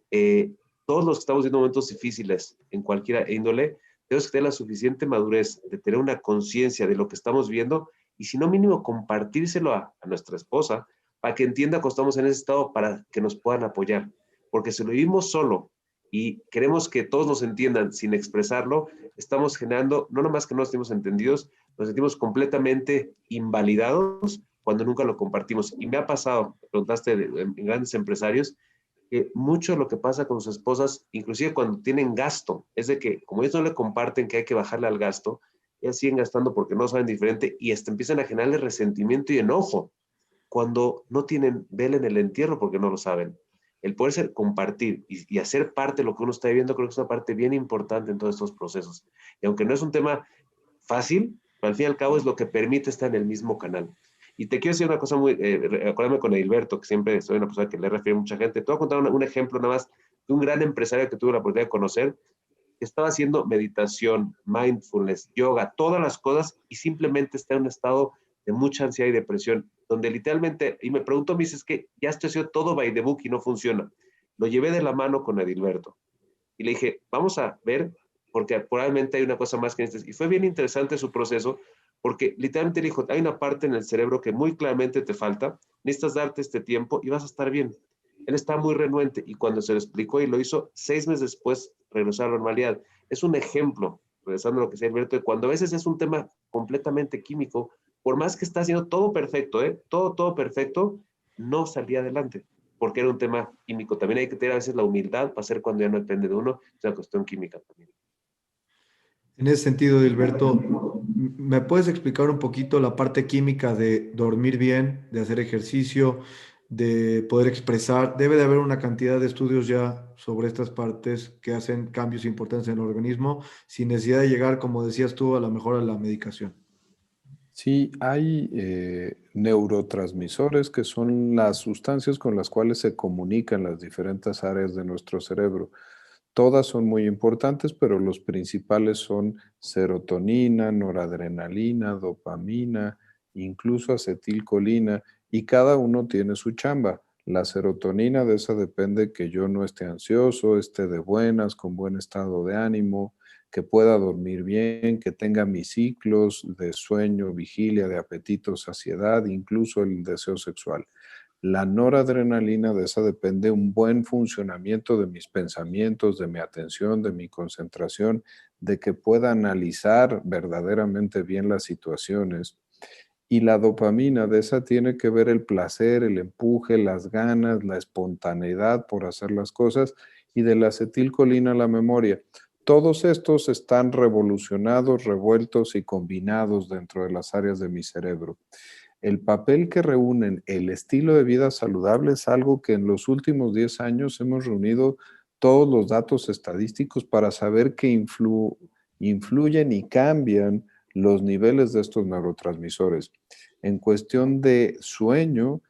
todos los que estamos viendo momentos difíciles en cualquier índole, tenemos que tener la suficiente madurez de tener una conciencia de lo que estamos viendo y si no mínimo compartírselo a nuestra esposa para que entienda que estamos en ese estado para que nos puedan apoyar. Porque si lo vivimos solo y queremos que todos nos entiendan sin expresarlo, estamos generando, no nomás que no estemos entendidos, nos sentimos completamente invalidados cuando nunca lo compartimos. Y me ha pasado, preguntaste en grandes empresarios, que mucho lo que pasa con sus esposas, inclusive cuando tienen gasto, es de que como ellos no le comparten que hay que bajarle al gasto, ellas siguen gastando porque no saben diferente y hasta empiezan a generarle resentimiento y enojo cuando no tienen vela en el entierro porque no lo saben. El poder compartir y hacer parte de lo que uno está viviendo, creo que es una parte bien importante en todos estos procesos. Y aunque no es un tema fácil, pero al fin y al cabo es lo que permite estar en el mismo canal. Y te quiero decir una cosa muy, acuérdame con Edilberto, que siempre soy una persona que le refiere a mucha gente. Te voy a contar un ejemplo nada más de un gran empresario que tuve la oportunidad de conocer, que estaba haciendo meditación, mindfulness, yoga, todas las cosas y simplemente está en un estado de mucha ansiedad y depresión, donde literalmente, y me pregunto, me dice, es que ya estoy haciendo todo by the book y no funciona. Lo llevé de la mano con Edilberto y le dije, vamos a ver, porque probablemente hay una cosa más que necesitas. Y fue bien interesante su proceso, porque literalmente le dijo, hay una parte en el cerebro que muy claramente te falta, necesitas darte este tiempo y vas a estar bien. Él estaba muy renuente y cuando se lo explicó y lo hizo, 6 meses después regresó a la normalidad. Es un ejemplo, regresando a lo que decía Alberto, de cuando a veces es un tema completamente químico, por más que está haciendo todo perfecto, todo perfecto, no salía adelante, porque era un tema químico. También hay que tener a veces la humildad para hacer cuando ya no depende de uno, es una cuestión química también.
En ese sentido, Dilberto, ¿me puedes explicar un poquito la parte química de dormir bien, de hacer ejercicio, de poder expresar? Debe de haber una cantidad de estudios ya sobre estas partes que hacen cambios importantes en el organismo sin necesidad de llegar, como decías tú, a la mejor a la medicación.
Sí, hay neurotransmisores que son las sustancias con las cuales se comunican las diferentes áreas de nuestro cerebro. Todas son muy importantes, pero los principales son serotonina, noradrenalina, dopamina, incluso acetilcolina, y cada uno tiene su chamba. La serotonina, de esa depende que yo no esté ansioso, esté de buenas, con buen estado de ánimo, que pueda dormir bien, que tenga mis ciclos de sueño, vigilia, de apetito, saciedad, incluso el deseo sexual. La noradrenalina, de esa depende un buen funcionamiento de mis pensamientos, de mi atención, de mi concentración, de que pueda analizar verdaderamente bien las situaciones. Y la dopamina, de esa tiene que ver el placer, el empuje, las ganas, la espontaneidad por hacer las cosas, y de la acetilcolina, la memoria. Todos estos están revolucionados, revueltos y combinados dentro de las áreas de mi cerebro. El papel que reúnen el estilo de vida saludable es algo que en los últimos 10 años hemos reunido todos los datos estadísticos para saber que influyen y cambian los niveles de estos neurotransmisores. En cuestión de sueño,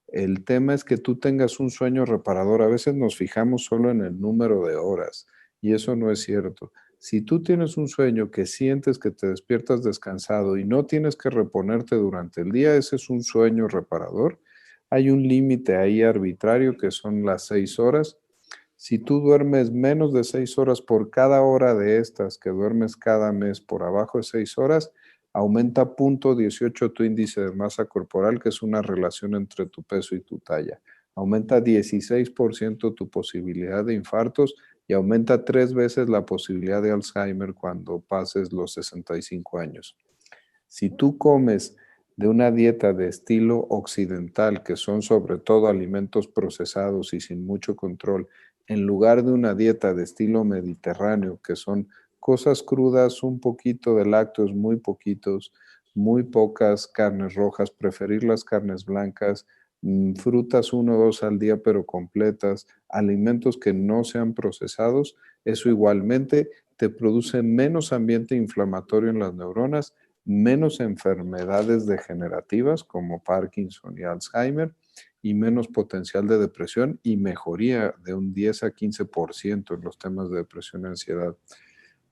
el tema es que tú tengas un sueño reparador. A veces nos fijamos solo en el número de horas y eso no es cierto. Si tú tienes un sueño que sientes que te despiertas descansado y no tienes que reponerte durante el día, ese es un sueño reparador. Hay un límite ahí arbitrario que son las 6 horas. Si tú duermes menos de 6 horas por cada hora de estas que duermes cada mes por abajo de 6 horas, aumenta 0.18 tu índice de masa corporal, que es una relación entre tu peso y tu talla. Aumenta 16% tu posibilidad de infartos y aumenta 3 veces la posibilidad de Alzheimer cuando pases los 65 años. Si tú comes de una dieta de estilo occidental, que son sobre todo alimentos procesados y sin mucho control, en lugar de una dieta de estilo mediterráneo, que son cosas crudas, un poquito de lácteos, muy poquitos, muy pocas carnes rojas, preferir las carnes blancas, frutas 1 o 2 al día, pero completas, alimentos que no sean procesados, eso igualmente te produce menos ambiente inflamatorio en las neuronas, menos enfermedades degenerativas como Parkinson y Alzheimer, y menos potencial de depresión y mejoría de un 10 a 15% en los temas de depresión y ansiedad.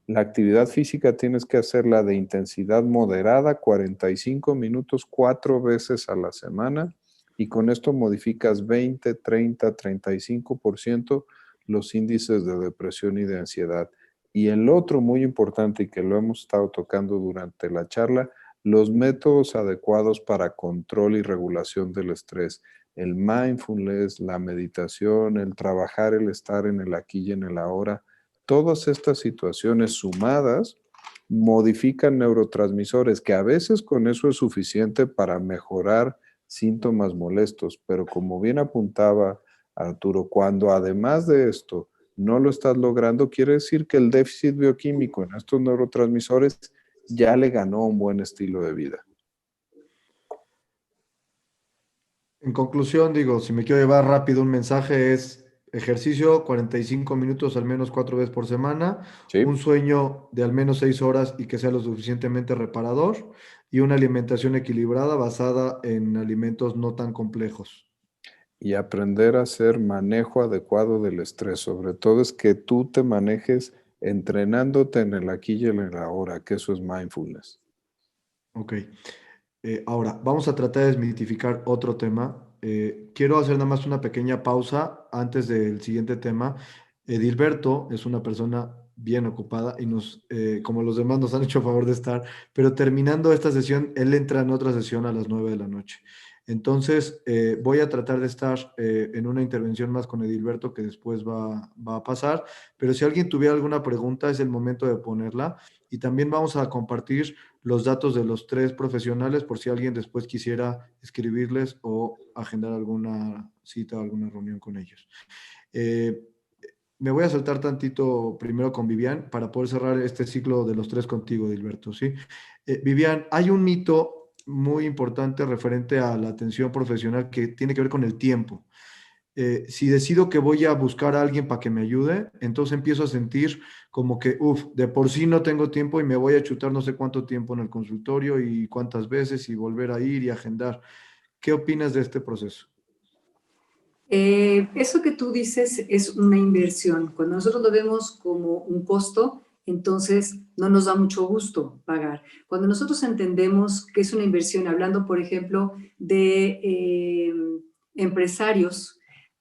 La actividad física tienes que hacerla de intensidad moderada, 45 minutos, 4 veces a la semana, y con esto modificas 20, 30, 35% los índices de depresión y de ansiedad. Y el otro muy importante y que lo hemos estado tocando durante la charla, los métodos adecuados para control y regulación del estrés. El mindfulness, la meditación, el trabajar, el estar en el aquí y en el ahora. Todas estas situaciones sumadas modifican neurotransmisores, que a veces con eso es suficiente para mejorar síntomas molestos, pero como bien apuntaba Arturo, cuando además de esto no lo estás logrando, quiere decir que el déficit bioquímico en estos neurotransmisores ya le ganó un buen estilo de vida.
En conclusión, digo, si me quiero llevar rápido un mensaje es ejercicio 45 minutos al menos 4 veces por semana, un
¿Sí?
sueño de al menos 6 horas y que sea lo suficientemente reparador y una alimentación equilibrada basada en alimentos no tan complejos.
Y aprender a hacer manejo adecuado del estrés. Sobre todo es que tú te manejes entrenándote en el aquí y en el ahora, que eso es mindfulness.
Ok. Ahora, vamos a tratar de desmitificar otro tema. Quiero hacer nada más una pequeña pausa antes del siguiente tema. Edilberto es una persona bien ocupada y como los demás, nos han hecho favor de estar, pero terminando esta sesión, él entra en otra sesión a las 9 de la noche. Entonces, voy a tratar de estar en una intervención más con Edilberto que después va a pasar, pero si alguien tuviera alguna pregunta, es el momento de ponerla y también vamos a compartir los datos de los 3 profesionales por si alguien después quisiera escribirles o agendar alguna cita o alguna reunión con ellos. Eh, Me voy a saltar tantito primero con Vivian para poder cerrar este ciclo de los 3 contigo, Dilberto, ¿sí? Vivian, hay un mito muy importante referente a la atención profesional que tiene que ver con el tiempo. Si decido que voy a buscar a alguien para que me ayude, entonces empiezo a sentir como que, de por sí no tengo tiempo y me voy a chutar no sé cuánto tiempo en el consultorio y cuántas veces y volver a ir y agendar. ¿Qué opinas de este proceso?
Eso que tú dices es una inversión. Cuando nosotros lo vemos como un costo, entonces no nos da mucho gusto pagar. Cuando nosotros entendemos que es una inversión, hablando, por ejemplo, de empresarios,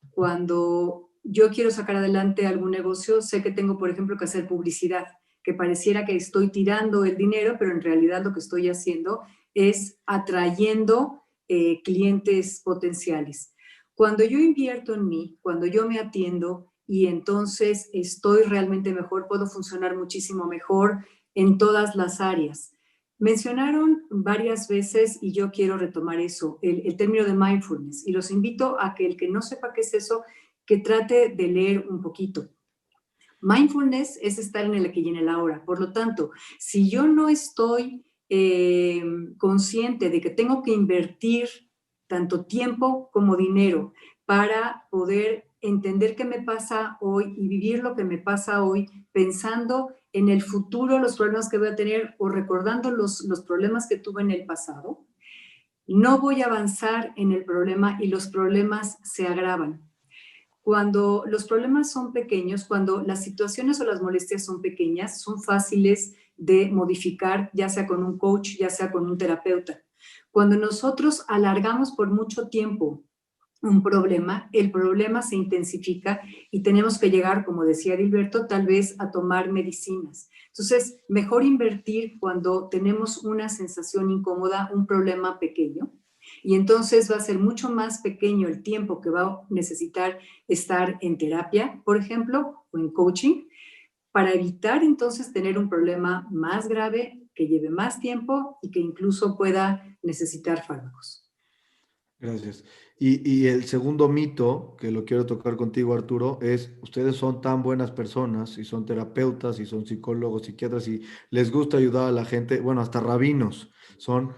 cuando yo quiero sacar adelante algún negocio, sé que tengo, por ejemplo, que hacer publicidad, que pareciera que estoy tirando el dinero, pero en realidad lo que estoy haciendo es atrayendo clientes potenciales. Cuando yo invierto en mí, cuando yo me atiendo y entonces estoy realmente mejor, puedo funcionar muchísimo mejor en todas las áreas. Mencionaron varias veces, y yo quiero retomar eso, el término de mindfulness, y los invito a que el que no sepa qué es eso, que trate de leer un poquito. Mindfulness es estar en el aquí y en el ahora. Por lo tanto, si yo no estoy consciente de que tengo que invertir tanto tiempo como dinero para poder entender qué me pasa hoy y vivir lo que me pasa hoy, pensando en el futuro, los problemas que voy a tener o recordando los problemas que tuve en el pasado, no voy a avanzar en el problema y los problemas se agravan. Cuando los problemas son pequeños, cuando las situaciones o las molestias son pequeñas, son fáciles de modificar, ya sea con un coach, ya sea con un terapeuta. Cuando nosotros alargamos por mucho tiempo un problema, el problema se intensifica y tenemos que llegar, como decía Dilberto, tal vez a tomar medicinas. Entonces, mejor invertir cuando tenemos una sensación incómoda, un problema pequeño, y entonces va a ser mucho más pequeño el tiempo que va a necesitar estar en terapia, por ejemplo, o en coaching, para evitar entonces tener un problema más grave que lleve más tiempo y que incluso pueda necesitar fármacos.
Gracias. Y el segundo mito, que lo quiero tocar contigo, Arturo, es ustedes son tan buenas personas y son terapeutas y son psicólogos, psiquiatras y les gusta ayudar a la gente, bueno, hasta rabinos, son,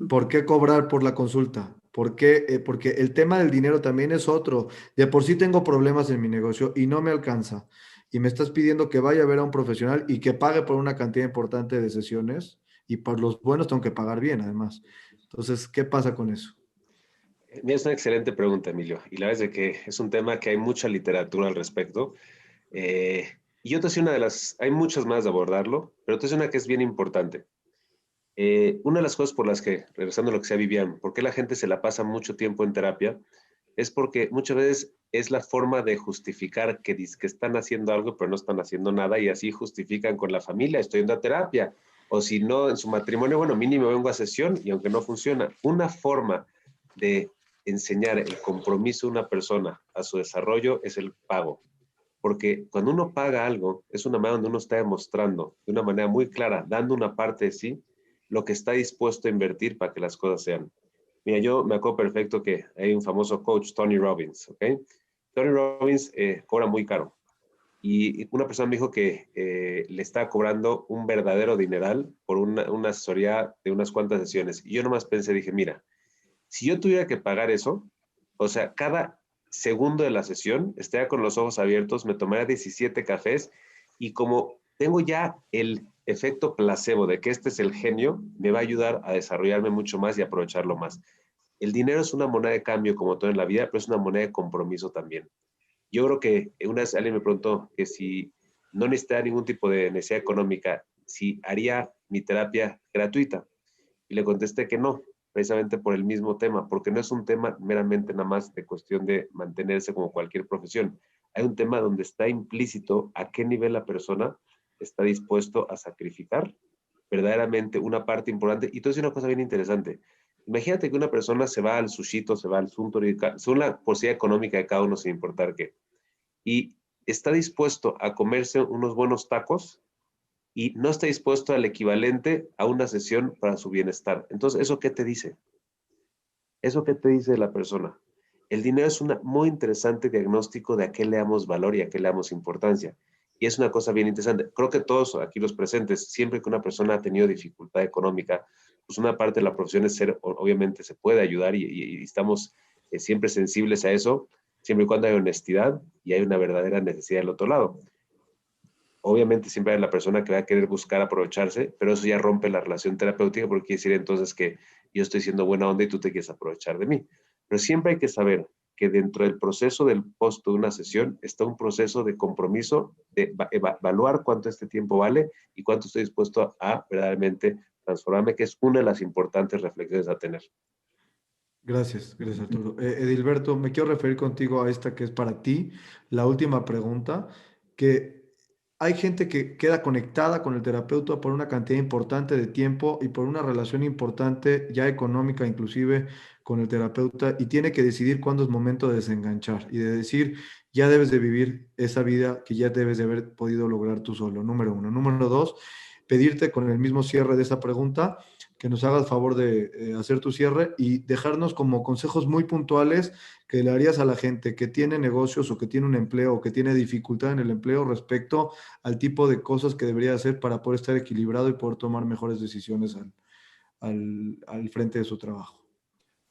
¿por qué cobrar por la consulta? ¿Por qué? Porque el tema del dinero también es otro. De por sí tengo problemas en mi negocio y no me alcanza. Y me estás pidiendo que vaya a ver a un profesional y que pague por una cantidad importante de sesiones y por los buenos tengo que pagar bien, además. Entonces, ¿qué pasa con eso?
Mira, es una excelente pregunta, Emilio. Y la verdad es de que es un tema que hay mucha literatura al respecto. Y yo te decía una de las, hay muchas más de abordarlo, pero te decía una que es bien importante. Una de las cosas por las que, regresando a lo que sea Vivian, ¿por qué la gente se la pasa mucho tiempo en terapia? Es porque muchas veces es la forma de justificar que están haciendo algo, pero no están haciendo nada, y así justifican con la familia, estoy yendo a terapia, o si no, en su matrimonio, bueno, mínimo vengo a sesión, y aunque no funciona, una forma de enseñar el compromiso de una persona a su desarrollo es el pago. Porque cuando uno paga algo, es una manera donde uno está demostrando de una manera muy clara, dando una parte de sí, lo que está dispuesto a invertir para que las cosas sean. Mira, yo me acuerdo perfecto que hay un famoso coach, Tony Robbins, ¿ok? Tony Robbins cobra muy caro. Y una persona me dijo que le está cobrando un verdadero dineral por una asesoría de unas cuantas sesiones. Y yo nomás pensé, dije, mira, si yo tuviera que pagar eso, o sea, cada segundo de la sesión, estaría con los ojos abiertos, me tomaría 17 cafés y como tengo ya el efecto placebo de que este es el genio, me va a ayudar a desarrollarme mucho más y aprovecharlo más. El dinero es una moneda de cambio como todo en la vida, pero es una moneda de compromiso también. Yo creo que una vez alguien me preguntó que si no necesitaba ningún tipo de necesidad económica, si haría mi terapia gratuita. Y le contesté que no, precisamente por el mismo tema, porque no es un tema meramente nada más de cuestión de mantenerse como cualquier profesión. Hay un tema donde está implícito a qué nivel la persona está dispuesto a sacrificar verdaderamente una parte importante. Y entonces una cosa bien interesante. Imagínate que una persona se va al sushito, se va al suntory, según la posibilidad económica de cada uno, sin importar qué, y está dispuesto a comerse unos buenos tacos y no está dispuesto al equivalente a una sesión para su bienestar. Entonces, ¿eso qué te dice? ¿Eso qué te dice de la persona? El dinero es un muy interesante diagnóstico de a qué le damos valor y a qué le damos importancia. Y es una cosa bien interesante. Creo que todos aquí los presentes, siempre que una persona ha tenido dificultad económica, pues una parte de la profesión es ser, obviamente se puede ayudar y estamos siempre sensibles a eso, siempre y cuando hay honestidad y hay una verdadera necesidad del otro lado. Obviamente siempre hay la persona que va a querer buscar aprovecharse, pero eso ya rompe la relación terapéutica porque quiere decir entonces que yo estoy siendo buena onda y tú te quieres aprovechar de mí. Pero siempre hay que saber que dentro del proceso del costo de una sesión está un proceso de compromiso, de evaluar cuánto este tiempo vale y cuánto estoy dispuesto a verdaderamente transformarme, que es una de las importantes reflexiones a tener.
Gracias, gracias Arturo. Edilberto, me quiero referir contigo a esta que es para ti, la última pregunta, que hay gente que queda conectada con el terapeuta por una cantidad importante de tiempo y por una relación importante, ya económica inclusive, con el terapeuta y tiene que decidir cuándo es momento de desenganchar y de decir, ya debes de vivir esa vida que ya debes de haber podido lograr tú solo, número uno. Número dos, pedirte con el mismo cierre de esa pregunta que nos hagas favor de hacer tu cierre y dejarnos como consejos muy puntuales que le harías a la gente que tiene negocios o que tiene un empleo o que tiene dificultad en el empleo respecto al tipo de cosas que debería hacer para poder estar equilibrado y poder tomar mejores decisiones al frente de su trabajo.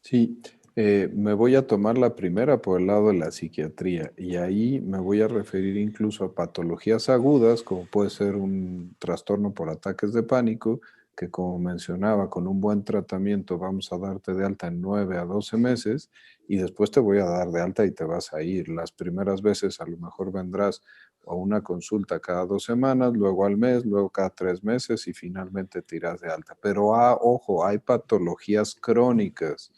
Sí, me voy a tomar la primera por el lado de la psiquiatría y ahí me voy a referir incluso a patologías agudas, como puede ser un trastorno por ataques de pánico, que como mencionaba, con un buen tratamiento vamos a darte de alta en 9 a 12 meses y después te voy a dar de alta y te vas a ir. Las primeras veces a lo mejor vendrás a una consulta cada 2 semanas, luego al mes, luego cada 3 meses y finalmente te irás de alta. Pero ojo, hay patologías crónicas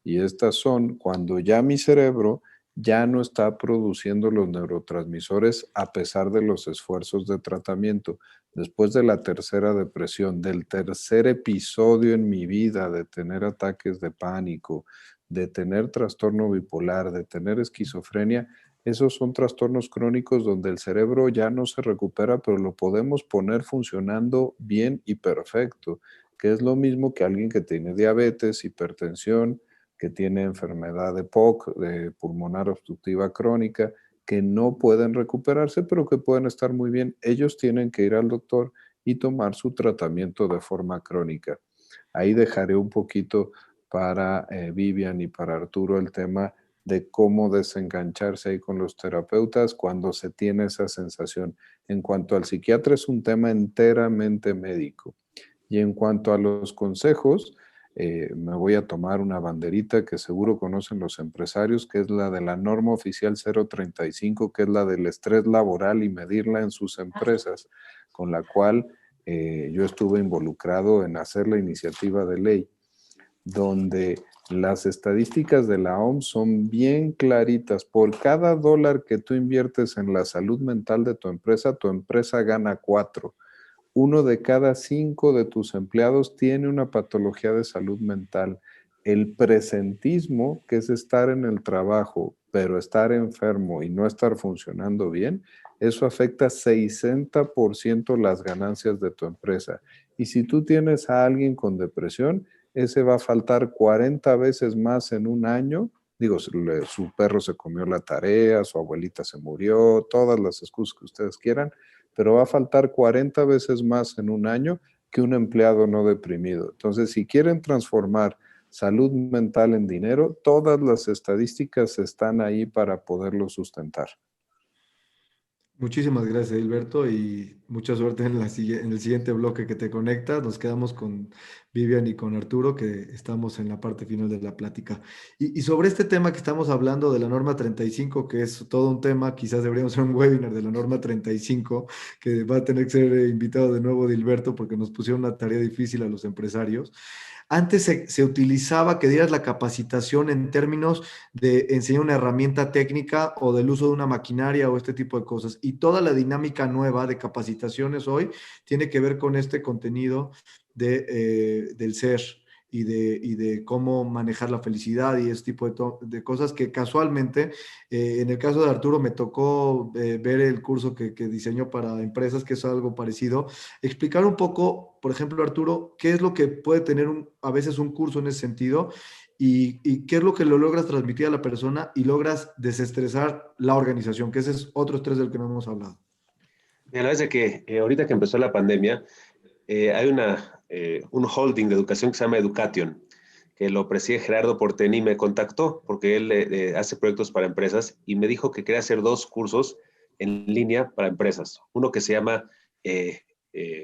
y estas son cuando ya mi cerebro ya no está produciendo los neurotransmisores a pesar de los esfuerzos de tratamiento. Después de la tercera depresión, del tercer episodio en mi vida de tener ataques de pánico, de tener trastorno bipolar, de tener esquizofrenia, esos son trastornos crónicos donde el cerebro ya no se recupera, pero lo podemos poner funcionando bien y perfecto, que es lo mismo que alguien que tiene diabetes, hipertensión, que tiene enfermedad de POC, de pulmonar obstructiva crónica, que no pueden recuperarse, pero que pueden estar muy bien. Ellos tienen que ir al doctor y tomar su tratamiento de forma crónica. Ahí dejaré un poquito para Vivian y para Arturo el tema de cómo desengancharse ahí con los terapeutas cuando se tiene esa sensación. En cuanto al psiquiatra, es un tema enteramente médico. Y en cuanto a los consejos, me voy a tomar una banderita que seguro conocen los empresarios, que es la de la norma oficial 035, que es la del estrés laboral y medirla en sus empresas, con la cual yo estuve involucrado en hacer la iniciativa de ley, donde las estadísticas de la OMS son bien claritas. Por cada dólar que tú inviertes en la salud mental de tu empresa gana 4. 1 de cada 5 de tus empleados tiene una patología de salud mental. El presentismo, que es estar en el trabajo, pero estar enfermo y no estar funcionando bien, eso afecta 60% las ganancias de tu empresa. Y si tú tienes a alguien con depresión, ese va a faltar 40 veces más en un año Digo, su perro se comió la tarea, su abuelita se murió, todas las excusas que ustedes quieran, pero va a faltar 40 veces más en un año que un empleado no deprimido. Entonces, si quieren transformar salud mental en dinero, todas las estadísticas están ahí para poderlo sustentar.
Muchísimas gracias, Gilberto, y mucha suerte en en el siguiente bloque que te conectas. Nos quedamos con Vivian y con Arturo, que estamos en la parte final de la plática. Y sobre este tema que estamos hablando de la norma 35, que es todo un tema, quizás deberíamos hacer un webinar de la norma 35, que va a tener que ser invitado de nuevo Gilberto, porque nos pusieron una tarea difícil a los empresarios. Antes se utilizaba que dieras la capacitación en términos de enseñar una herramienta técnica o del uso de una maquinaria o este tipo de cosas. Y toda la dinámica nueva de capacitaciones hoy tiene que ver con este contenido del ser y de cómo manejar la felicidad y ese tipo de cosas que casualmente, en el caso de Arturo, me tocó ver el curso que diseñó para empresas, que es algo parecido. Explicar un poco, por ejemplo, Arturo, qué es lo que puede tener a veces un curso en ese sentido y qué es lo que lo logras transmitir a la persona y logras desestresar la organización, que ese es otro estrés del que no hemos hablado.
Mira, la verdad es que ahorita que empezó la pandemia, hay un holding de educación que se llama Education, que lo preside Gerardo Porteni, y me contactó porque él hace proyectos para empresas y me dijo que quería hacer 2 cursos en línea para empresas. Uno que se llama Be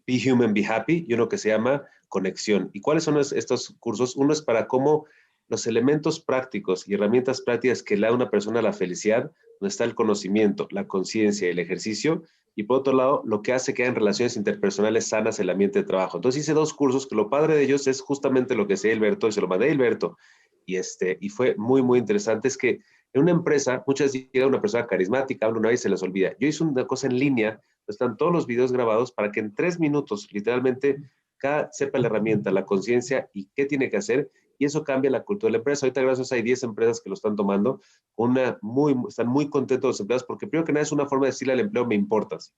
Human, Be Happy, y uno que se llama Conexión. ¿Y cuáles son estos cursos? Uno es para cómo los elementos prácticos y herramientas prácticas que le da a una persona la felicidad, donde está el conocimiento, la conciencia y el ejercicio, y por otro lado, lo que hace que hayan relaciones interpersonales sanas en el ambiente de trabajo. Entonces hice 2 cursos que lo padre de ellos es justamente lo que decía Hilberto, y se lo mandé a Hilberto, y fue muy, muy interesante. Es que en una empresa, muchas veces llega una persona carismática, habla una vez y se les olvida. Yo hice una cosa en línea, están todos los videos grabados para que en 3 minutos, literalmente, cada sepa la herramienta, la conciencia y qué tiene que hacer, y eso cambia la cultura de la empresa. Ahorita, gracias, hay 10 empresas que lo están tomando, están muy contentos los empleados, porque primero que nada es una forma de decirle al empleo, me importas.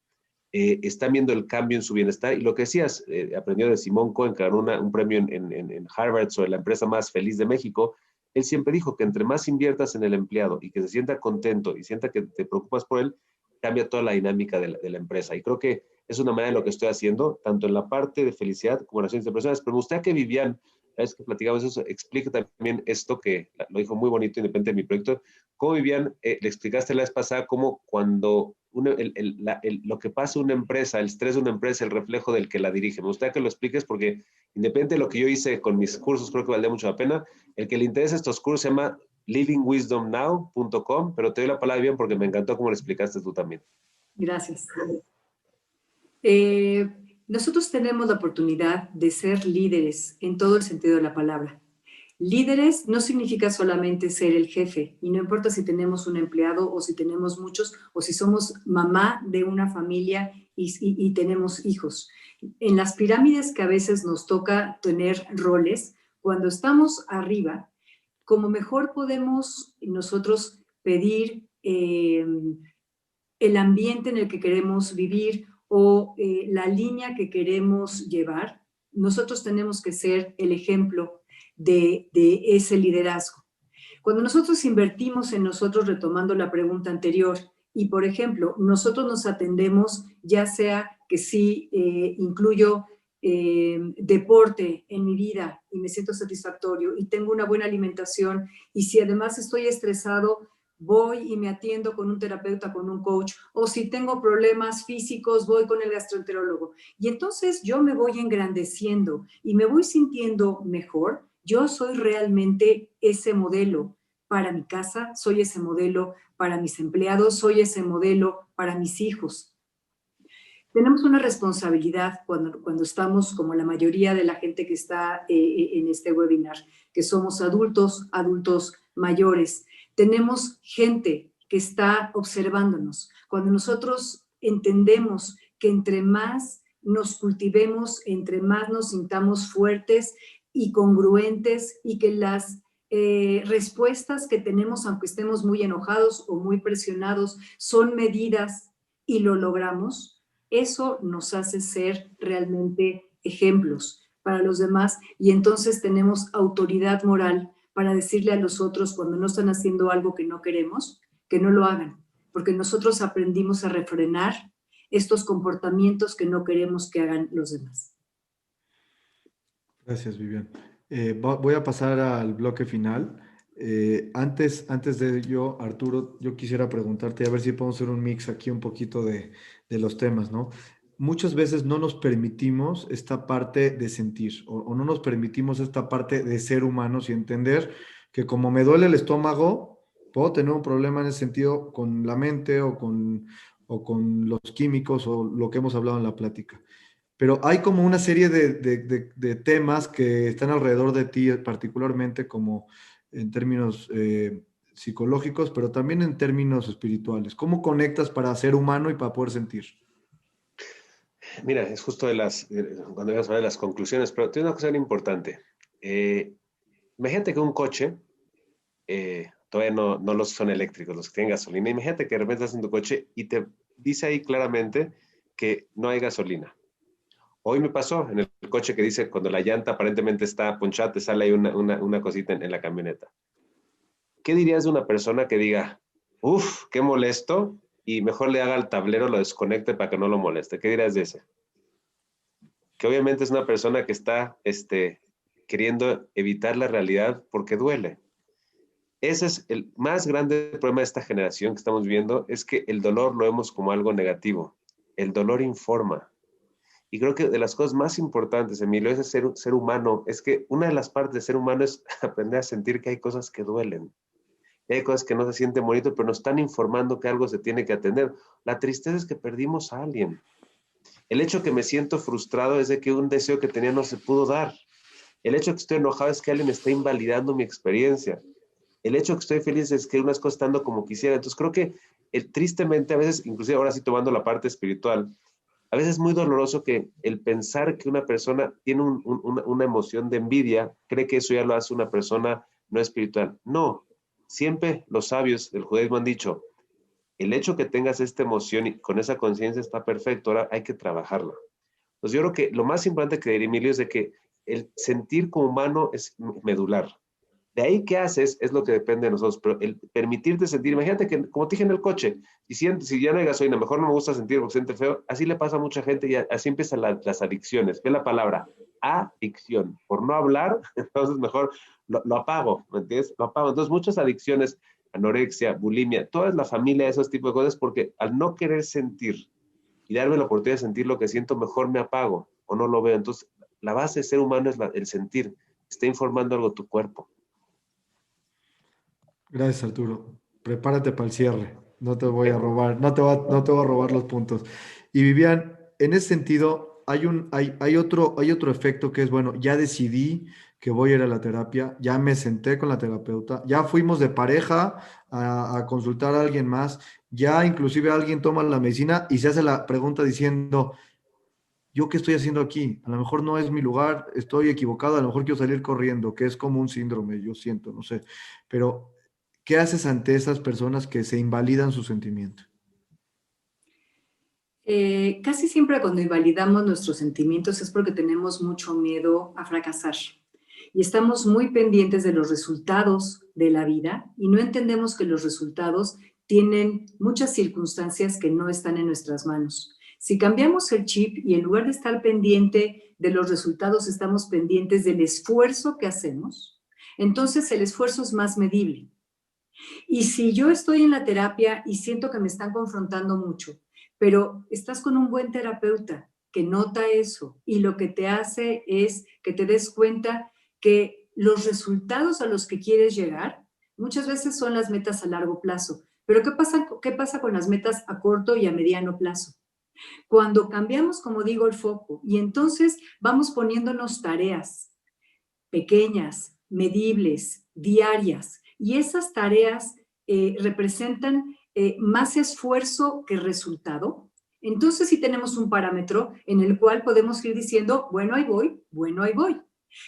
Están viendo el cambio en su bienestar, y lo que decías, aprendió de Simón Cohen, que ganó un premio en Harvard sobre la empresa más feliz de México. Él siempre dijo que entre más inviertas en el empleado y que se sienta contento y sienta que te preocupas por él, cambia toda la dinámica de la empresa. Y creo que es una manera de lo que estoy haciendo, tanto en la parte de felicidad como en relaciones interpersonales. Pero me gustaría que Vivian, la vez que platicamos eso, explique también esto que lo dijo muy bonito, independiente de mi proyecto. ¿Cómo, Vivian, le explicaste la vez pasada cómo cuando lo que pasa en una empresa, el estrés de una empresa, el reflejo del que la dirige? Me gustaría que lo expliques porque, independiente de lo que yo hice con mis cursos, creo que valdría mucho la pena. El que le interese estos cursos se llama livingwisdomnow.com, pero te doy la palabra bien porque me encantó cómo lo explicaste tú también.
Gracias. Nosotros tenemos la oportunidad de ser líderes en todo el sentido de la palabra. Líderes no significa solamente ser el jefe, y no importa si tenemos un empleado o si tenemos muchos, o si somos mamá de una familia y tenemos hijos. En las pirámides que a veces nos toca tener roles, cuando estamos arriba, como mejor podemos nosotros pedir el ambiente en el que queremos vivir o la línea que queremos llevar, nosotros tenemos que ser el ejemplo de ese liderazgo. Cuando nosotros invertimos en nosotros, retomando la pregunta anterior, y por ejemplo, nosotros nos atendemos, ya sea que sí incluyo deporte en mi vida y me siento satisfactorio y tengo una buena alimentación, y si además estoy estresado, voy y me atiendo con un terapeuta, con un coach, o si tengo problemas físicos, voy con el gastroenterólogo. Y entonces yo me voy engrandeciendo y me voy sintiendo mejor. Yo soy realmente ese modelo para mi casa, soy ese modelo para mis empleados, soy ese modelo para mis hijos. Tenemos una responsabilidad cuando estamos, como la mayoría de la gente que está en este webinar, que somos adultos mayores. Tenemos gente que está observándonos. Cuando nosotros entendemos que entre más nos cultivemos, entre más nos sintamos fuertes y congruentes, y que las respuestas que tenemos, aunque estemos muy enojados o muy presionados, son medidas y lo logramos, eso nos hace ser realmente ejemplos para los demás, y entonces tenemos autoridad moral para decirle a los otros cuando no están haciendo algo que no queremos, que no lo hagan, porque nosotros aprendimos a refrenar estos comportamientos que no queremos que hagan los demás.
Gracias, Vivian. Voy a pasar al bloque final. Antes de ello, Arturo, yo quisiera preguntarte, a ver si podemos hacer un mix aquí un poquito de los temas, ¿no? Muchas veces no nos permitimos esta parte de sentir o no nos permitimos esta parte de ser humanos y entender que como me duele el estómago, puedo tener un problema en ese sentido con la mente o con los químicos o lo que hemos hablado en la plática. Pero hay como una serie de temas que están alrededor de ti, particularmente como en términos psicológicos, pero también en términos espirituales. ¿Cómo conectas para ser humano y para poder sentir?
Mira, es justo cuando ibas a hablar de las conclusiones, pero tiene una cosa bien importante. Imagínate que un coche, todavía no los son eléctricos, los que tienen gasolina, imagínate que de repente estás en tu coche y te dice ahí claramente que no hay gasolina. Hoy me pasó en el coche que dice cuando la llanta aparentemente está ponchada, te sale ahí una cosita en la camioneta. ¿Qué dirías de una persona que diga, uff, qué molesto, y mejor le haga al tablero, lo desconecte para que no lo moleste? ¿Qué dirías de ese? Que obviamente es una persona que está queriendo evitar la realidad porque duele. Ese es el más grande problema de esta generación que estamos viendo, es que el dolor lo vemos como algo negativo. El dolor informa. Y creo que de las cosas más importantes, Emilio, es ser humano. Es que una de las partes de ser humano es aprender a sentir que hay cosas que duelen. Hay cosas que no se sienten bonito, pero nos están informando que algo se tiene que atender. La tristeza es que perdimos a alguien. El hecho que me siento frustrado es de que un deseo que tenía no se pudo dar. El hecho que estoy enojado es que alguien está invalidando mi experiencia. El hecho que estoy feliz es que unas cosas están dando como quisiera. Entonces creo que tristemente a veces, inclusive ahora sí tomando la parte espiritual, a veces es muy doloroso que el pensar que una persona tiene una emoción de envidia, cree que eso ya lo hace una persona no espiritual. No, siempre los sabios del judaísmo han dicho, el hecho que tengas esta emoción y con esa conciencia está perfecto, ahora hay que trabajarla. Entonces yo creo que lo más importante que diría Emilio es de que el sentir como humano es medular. De ahí qué haces es lo que depende de nosotros, pero el permitirte sentir, imagínate que, como te dije en el coche, si ya no hay gasolina, mejor no me gusta sentir porque siente feo, así le pasa a mucha gente y así empiezan las adicciones. Ve la palabra, adicción. Por no hablar, entonces mejor lo apago, ¿me entiendes? Lo apago. Entonces muchas adicciones, anorexia, bulimia, toda la familia, esos tipos de cosas, porque al no querer sentir y darme la oportunidad de sentir lo que siento, mejor me apago o no lo veo. Entonces la base de ser humano es el sentir, está informando algo tu cuerpo.
Gracias, Arturo. Prepárate para el cierre. No te voy a robar, no te voy a robar los puntos. Y Vivian, en ese sentido, hay otro efecto que es, bueno, ya decidí que voy a ir a la terapia, ya me senté con la terapeuta, ya fuimos de pareja a consultar a alguien más, ya inclusive alguien toma la medicina y se hace la pregunta diciendo, ¿yo qué estoy haciendo aquí? A lo mejor no es mi lugar, estoy equivocado, a lo mejor quiero salir corriendo, que es como un síndrome, yo siento, no sé. Pero, ¿qué haces ante esas personas que se invalidan su sentimiento?
Casi siempre cuando invalidamos nuestros sentimientos es porque tenemos mucho miedo a fracasar y estamos muy pendientes de los resultados de la vida y no entendemos que los resultados tienen muchas circunstancias que no están en nuestras manos. Si cambiamos el chip y en lugar de estar pendiente de los resultados, estamos pendientes del esfuerzo que hacemos, entonces el esfuerzo es más medible. Y si yo estoy en la terapia y siento que me están confrontando mucho, pero estás con un buen terapeuta que nota eso y lo que te hace es que te des cuenta que los resultados a los que quieres llegar muchas veces son las metas a largo plazo. Pero ¿qué pasa con las metas a corto y a mediano plazo? Cuando cambiamos, como digo, el foco y entonces vamos poniéndonos tareas pequeñas, medibles, diarias, y esas tareas representan más esfuerzo que resultado. Entonces sí tenemos un parámetro en el cual podemos ir diciendo, bueno, ahí voy, bueno, ahí voy.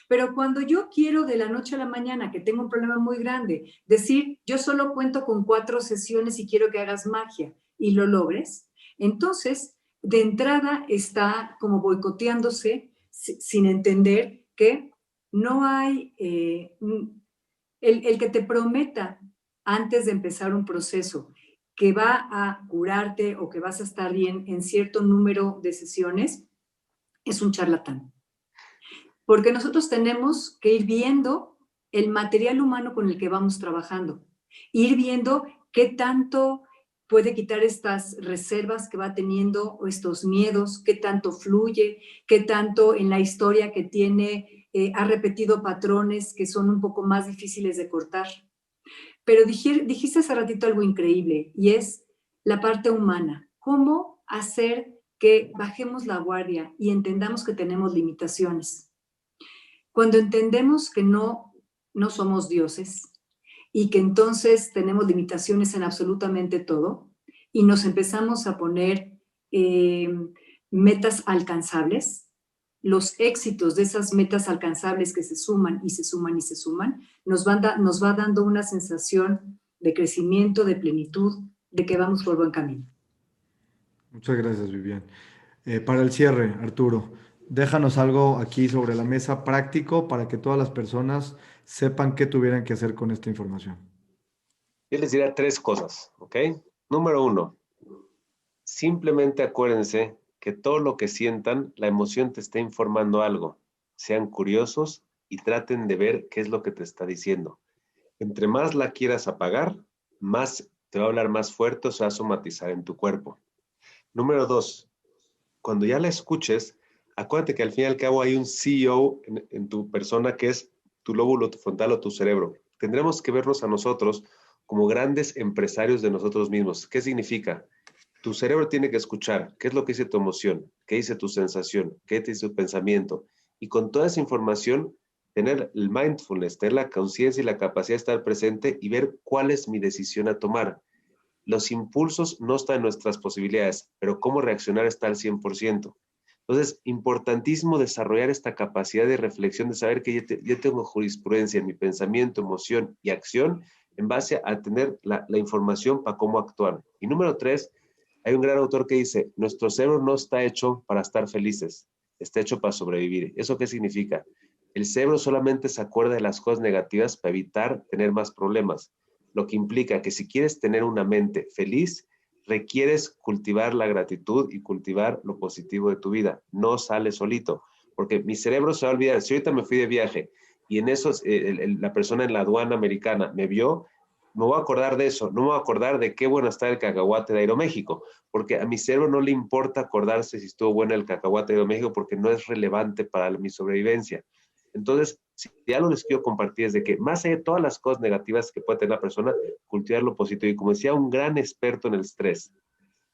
Pero cuando yo quiero de la noche a la mañana, que tengo un problema muy grande, decir, yo solo cuento con 4 sesiones y quiero que hagas magia y lo logres, entonces de entrada está como boicoteándose sin entender que no hay el que te prometa antes de empezar un proceso que va a curarte o que vas a estar bien en cierto número de sesiones, es un charlatán. Porque nosotros tenemos que ir viendo el material humano con el que vamos trabajando, ir viendo qué tanto puede quitar estas reservas que va teniendo o estos miedos, qué tanto fluye, qué tanto en la historia que tiene ha repetido patrones que son un poco más difíciles de cortar. Pero dijiste hace ratito algo increíble y es la parte humana. ¿Cómo hacer que bajemos la guardia y entendamos que tenemos limitaciones? Cuando entendemos que no somos dioses y que entonces tenemos limitaciones en absolutamente todo y nos empezamos a poner metas alcanzables, los éxitos de esas metas alcanzables que se suman y se suman y se suman, nos va dando una sensación de crecimiento, de plenitud, de que vamos por buen camino.
Muchas gracias, Vivian. Para el cierre, Arturo, déjanos algo aquí sobre la mesa práctico para que todas las personas sepan qué tuvieran que hacer con esta información.
Yo les diría 3 cosas, ¿ok? Número 1, simplemente acuérdense que todo lo que sientan, la emoción te está informando algo. Sean curiosos y traten de ver qué es lo que te está diciendo. Entre más la quieras apagar, más te va a hablar más fuerte o se va a somatizar en tu cuerpo. Número 2, cuando ya la escuches, acuérdate que al fin y al cabo hay un CEO en tu persona que es tu lóbulo frontal o tu cerebro. Tendremos que vernos a nosotros como grandes empresarios de nosotros mismos. ¿Qué significa? Tu cerebro tiene que escuchar qué es lo que dice tu emoción, qué dice tu sensación, qué dice tu pensamiento. Y con toda esa información, tener el mindfulness, tener la conciencia y la capacidad de estar presente y ver cuál es mi decisión a tomar. Los impulsos no están en nuestras posibilidades, pero cómo reaccionar está al 100%. Entonces, importantísimo desarrollar esta capacidad de reflexión, de saber que yo tengo jurisprudencia en mi pensamiento, emoción y acción en base a tener la información para cómo actuar. Y número 3, hay un gran autor que dice, nuestro cerebro no está hecho para estar felices, está hecho para sobrevivir. ¿Eso qué significa? El cerebro solamente se acuerda de las cosas negativas para evitar tener más problemas, lo que implica que si quieres tener una mente feliz, requieres cultivar la gratitud y cultivar lo positivo de tu vida. No sale solito, porque mi cerebro se va a olvidar. Si ahorita me fui de viaje y en eso la persona en la aduana americana me vio, me voy a acordar de eso, no me voy a acordar de qué bueno está el cacahuate de Aeroméxico, porque a mi cerebro no le importa acordarse si estuvo bueno el cacahuate de Aeroméxico porque no es relevante para mi sobrevivencia. Entonces, si algo les quiero compartir es de que más allá de todas las cosas negativas que puede tener la persona, cultivar lo positivo. Y como decía un gran experto en el estrés,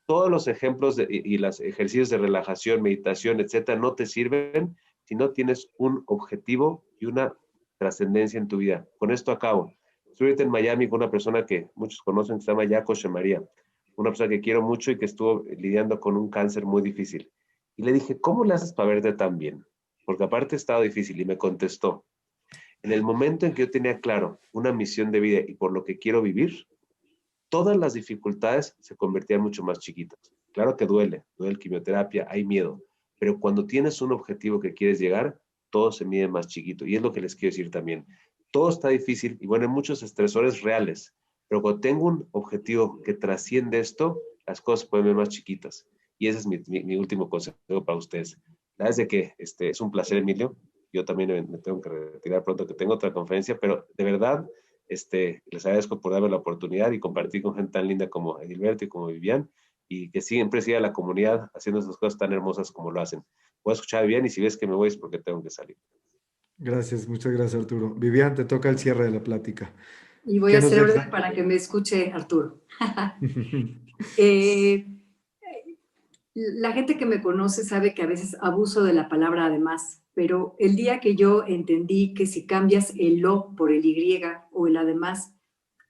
todos los ejemplos y los ejercicios de relajación, meditación, etcétera, no te sirven si no tienes un objetivo y una trascendencia en tu vida. Con esto acabo. Estuve ahorita en Miami con una persona que muchos conocen, que se llama Jaco Shemaria, una persona que quiero mucho y que estuvo lidiando con un cáncer muy difícil. Y le dije, ¿cómo le haces para verte tan bien? Porque aparte estaba difícil y me contestó, en el momento en que yo tenía claro una misión de vida y por lo que quiero vivir, todas las dificultades se convertían mucho más chiquitas. Claro que duele quimioterapia, hay miedo, pero cuando tienes un objetivo que quieres llegar, todo se mide más chiquito. Y es lo que les quiero decir también. Todo está difícil y bueno, hay muchos estresores reales, pero cuando tengo un objetivo que trasciende esto, las cosas pueden ver más chiquitas. Y ese es mi último consejo para ustedes. La verdad es de que es un placer, Emilio. Yo también me tengo que retirar pronto, que tengo otra conferencia, pero de verdad, les agradezco por darme la oportunidad y compartir con gente tan linda como Edilberto y como Vivian, y que siempre siga la comunidad haciendo esas cosas tan hermosas como lo hacen. Voy a escuchar bien y si ves que me voy es porque tengo que salir.
Gracias, muchas gracias, Arturo. Vivian, te toca el cierre de la plática.
Y voy
¿Qué
a
nos
ser breve
deja?
para que me escuche Arturo. La gente que me conoce sabe que a veces abuso de la palabra además, pero el día que yo entendí que si cambias el lo por el y o el además,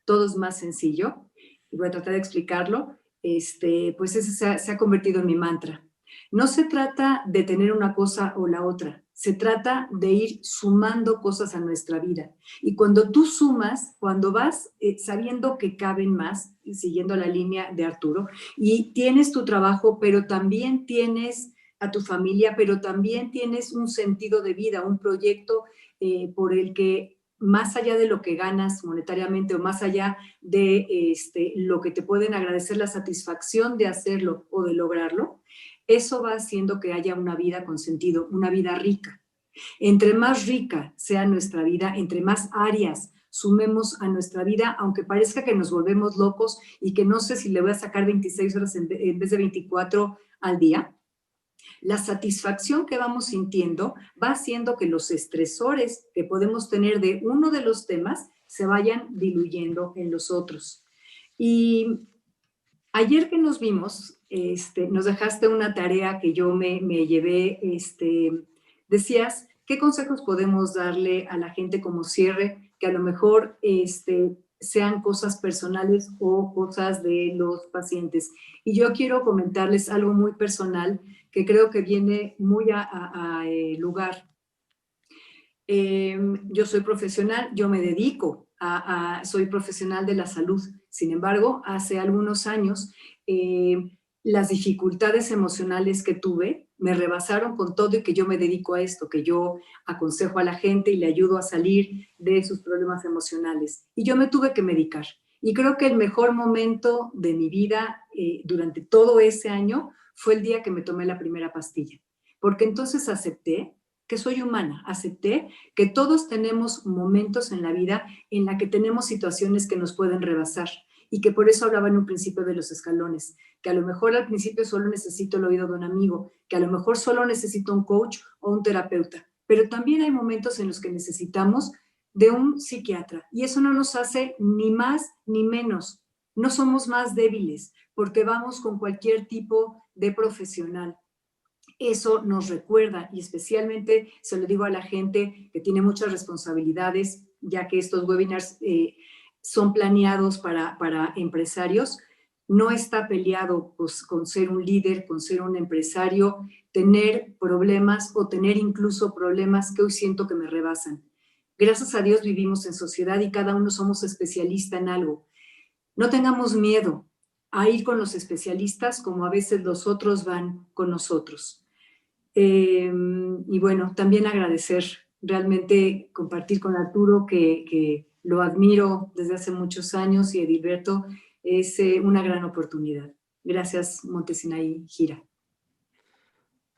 todo es más sencillo, y voy a tratar de explicarlo, pues ese se ha convertido en mi mantra. No se trata de tener una cosa o la otra, se trata de ir sumando cosas a nuestra vida. Y cuando tú sumas, cuando vas sabiendo que caben más, siguiendo la línea de Arturo, y tienes tu trabajo, pero también tienes a tu familia, pero también tienes un sentido de vida, un proyecto por el que más allá de lo que ganas monetariamente o más allá de lo que te pueden agradecer, la satisfacción de hacerlo o de lograrlo, eso va haciendo que haya una vida con sentido, una vida rica. Entre más rica sea nuestra vida, entre más áreas sumemos a nuestra vida, aunque parezca que nos volvemos locos y que no sé si le voy a sacar 26 horas en vez de 24 al día, la satisfacción que vamos sintiendo va haciendo que los estresores que podemos tener de uno de los temas se vayan diluyendo en los otros. Y ayer que nos vimos, nos dejaste una tarea que yo me llevé, decías, ¿qué consejos podemos darle a la gente como cierre? Que a lo mejor sean cosas personales o cosas de los pacientes. Y yo quiero comentarles algo muy personal que creo que viene muy a lugar. Yo soy profesional, yo me dedico soy profesional de la salud. Sin embargo, hace algunos años, las dificultades emocionales que tuve me rebasaron con todo y que yo me dedico a esto, que yo aconsejo a la gente y le ayudo a salir de sus problemas emocionales. Y yo me tuve que medicar. Y creo que el mejor momento de mi vida durante todo ese año fue el día que me tomé la primera pastilla. Porque entonces acepté que soy humana, acepté que todos tenemos momentos en la vida en la que tenemos situaciones que nos pueden rebasar y que por eso hablaba en un principio de los escalones, que a lo mejor al principio solo necesito el oído de un amigo, que a lo mejor solo necesito un coach o un terapeuta, pero también hay momentos en los que necesitamos de un psiquiatra y eso no nos hace ni más ni menos, no somos más débiles porque vamos con cualquier tipo de profesional. Eso nos recuerda, y especialmente se lo digo a la gente que tiene muchas responsabilidades, ya que estos webinars son planeados para empresarios, no está peleado pues, con ser un líder, con ser un empresario, tener problemas o tener incluso problemas que hoy siento que me rebasan. Gracias a Dios vivimos en sociedad y cada uno somos especialista en algo. No tengamos miedo a ir con los especialistas como a veces los otros van con nosotros. Y bueno, también agradecer, realmente compartir con Arturo, que lo admiro desde hace muchos años, y Edilberto, es una gran oportunidad. Gracias, Montesinaí Gira.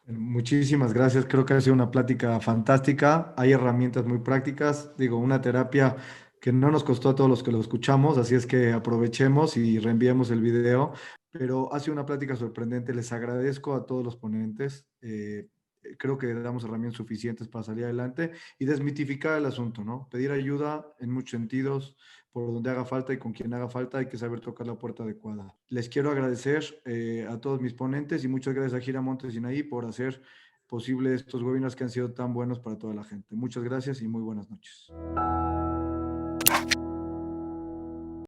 Muchísimas gracias, creo que ha sido una plática fantástica, hay herramientas muy prácticas, digo, una terapia que no nos costó a todos los que lo escuchamos, así es que aprovechemos y reenviemos el video, pero ha sido una plática sorprendente, les agradezco a todos los ponentes, creo que damos herramientas suficientes para salir adelante y desmitificar el asunto, ¿no? Pedir ayuda en muchos sentidos, por donde haga falta y con quien haga falta, hay que saber tocar la puerta adecuada. Les quiero agradecer a todos mis ponentes y muchas gracias a Gira Montesinaí por hacer posible estos webinars que han sido tan buenos para toda la gente. Muchas gracias y muy buenas noches.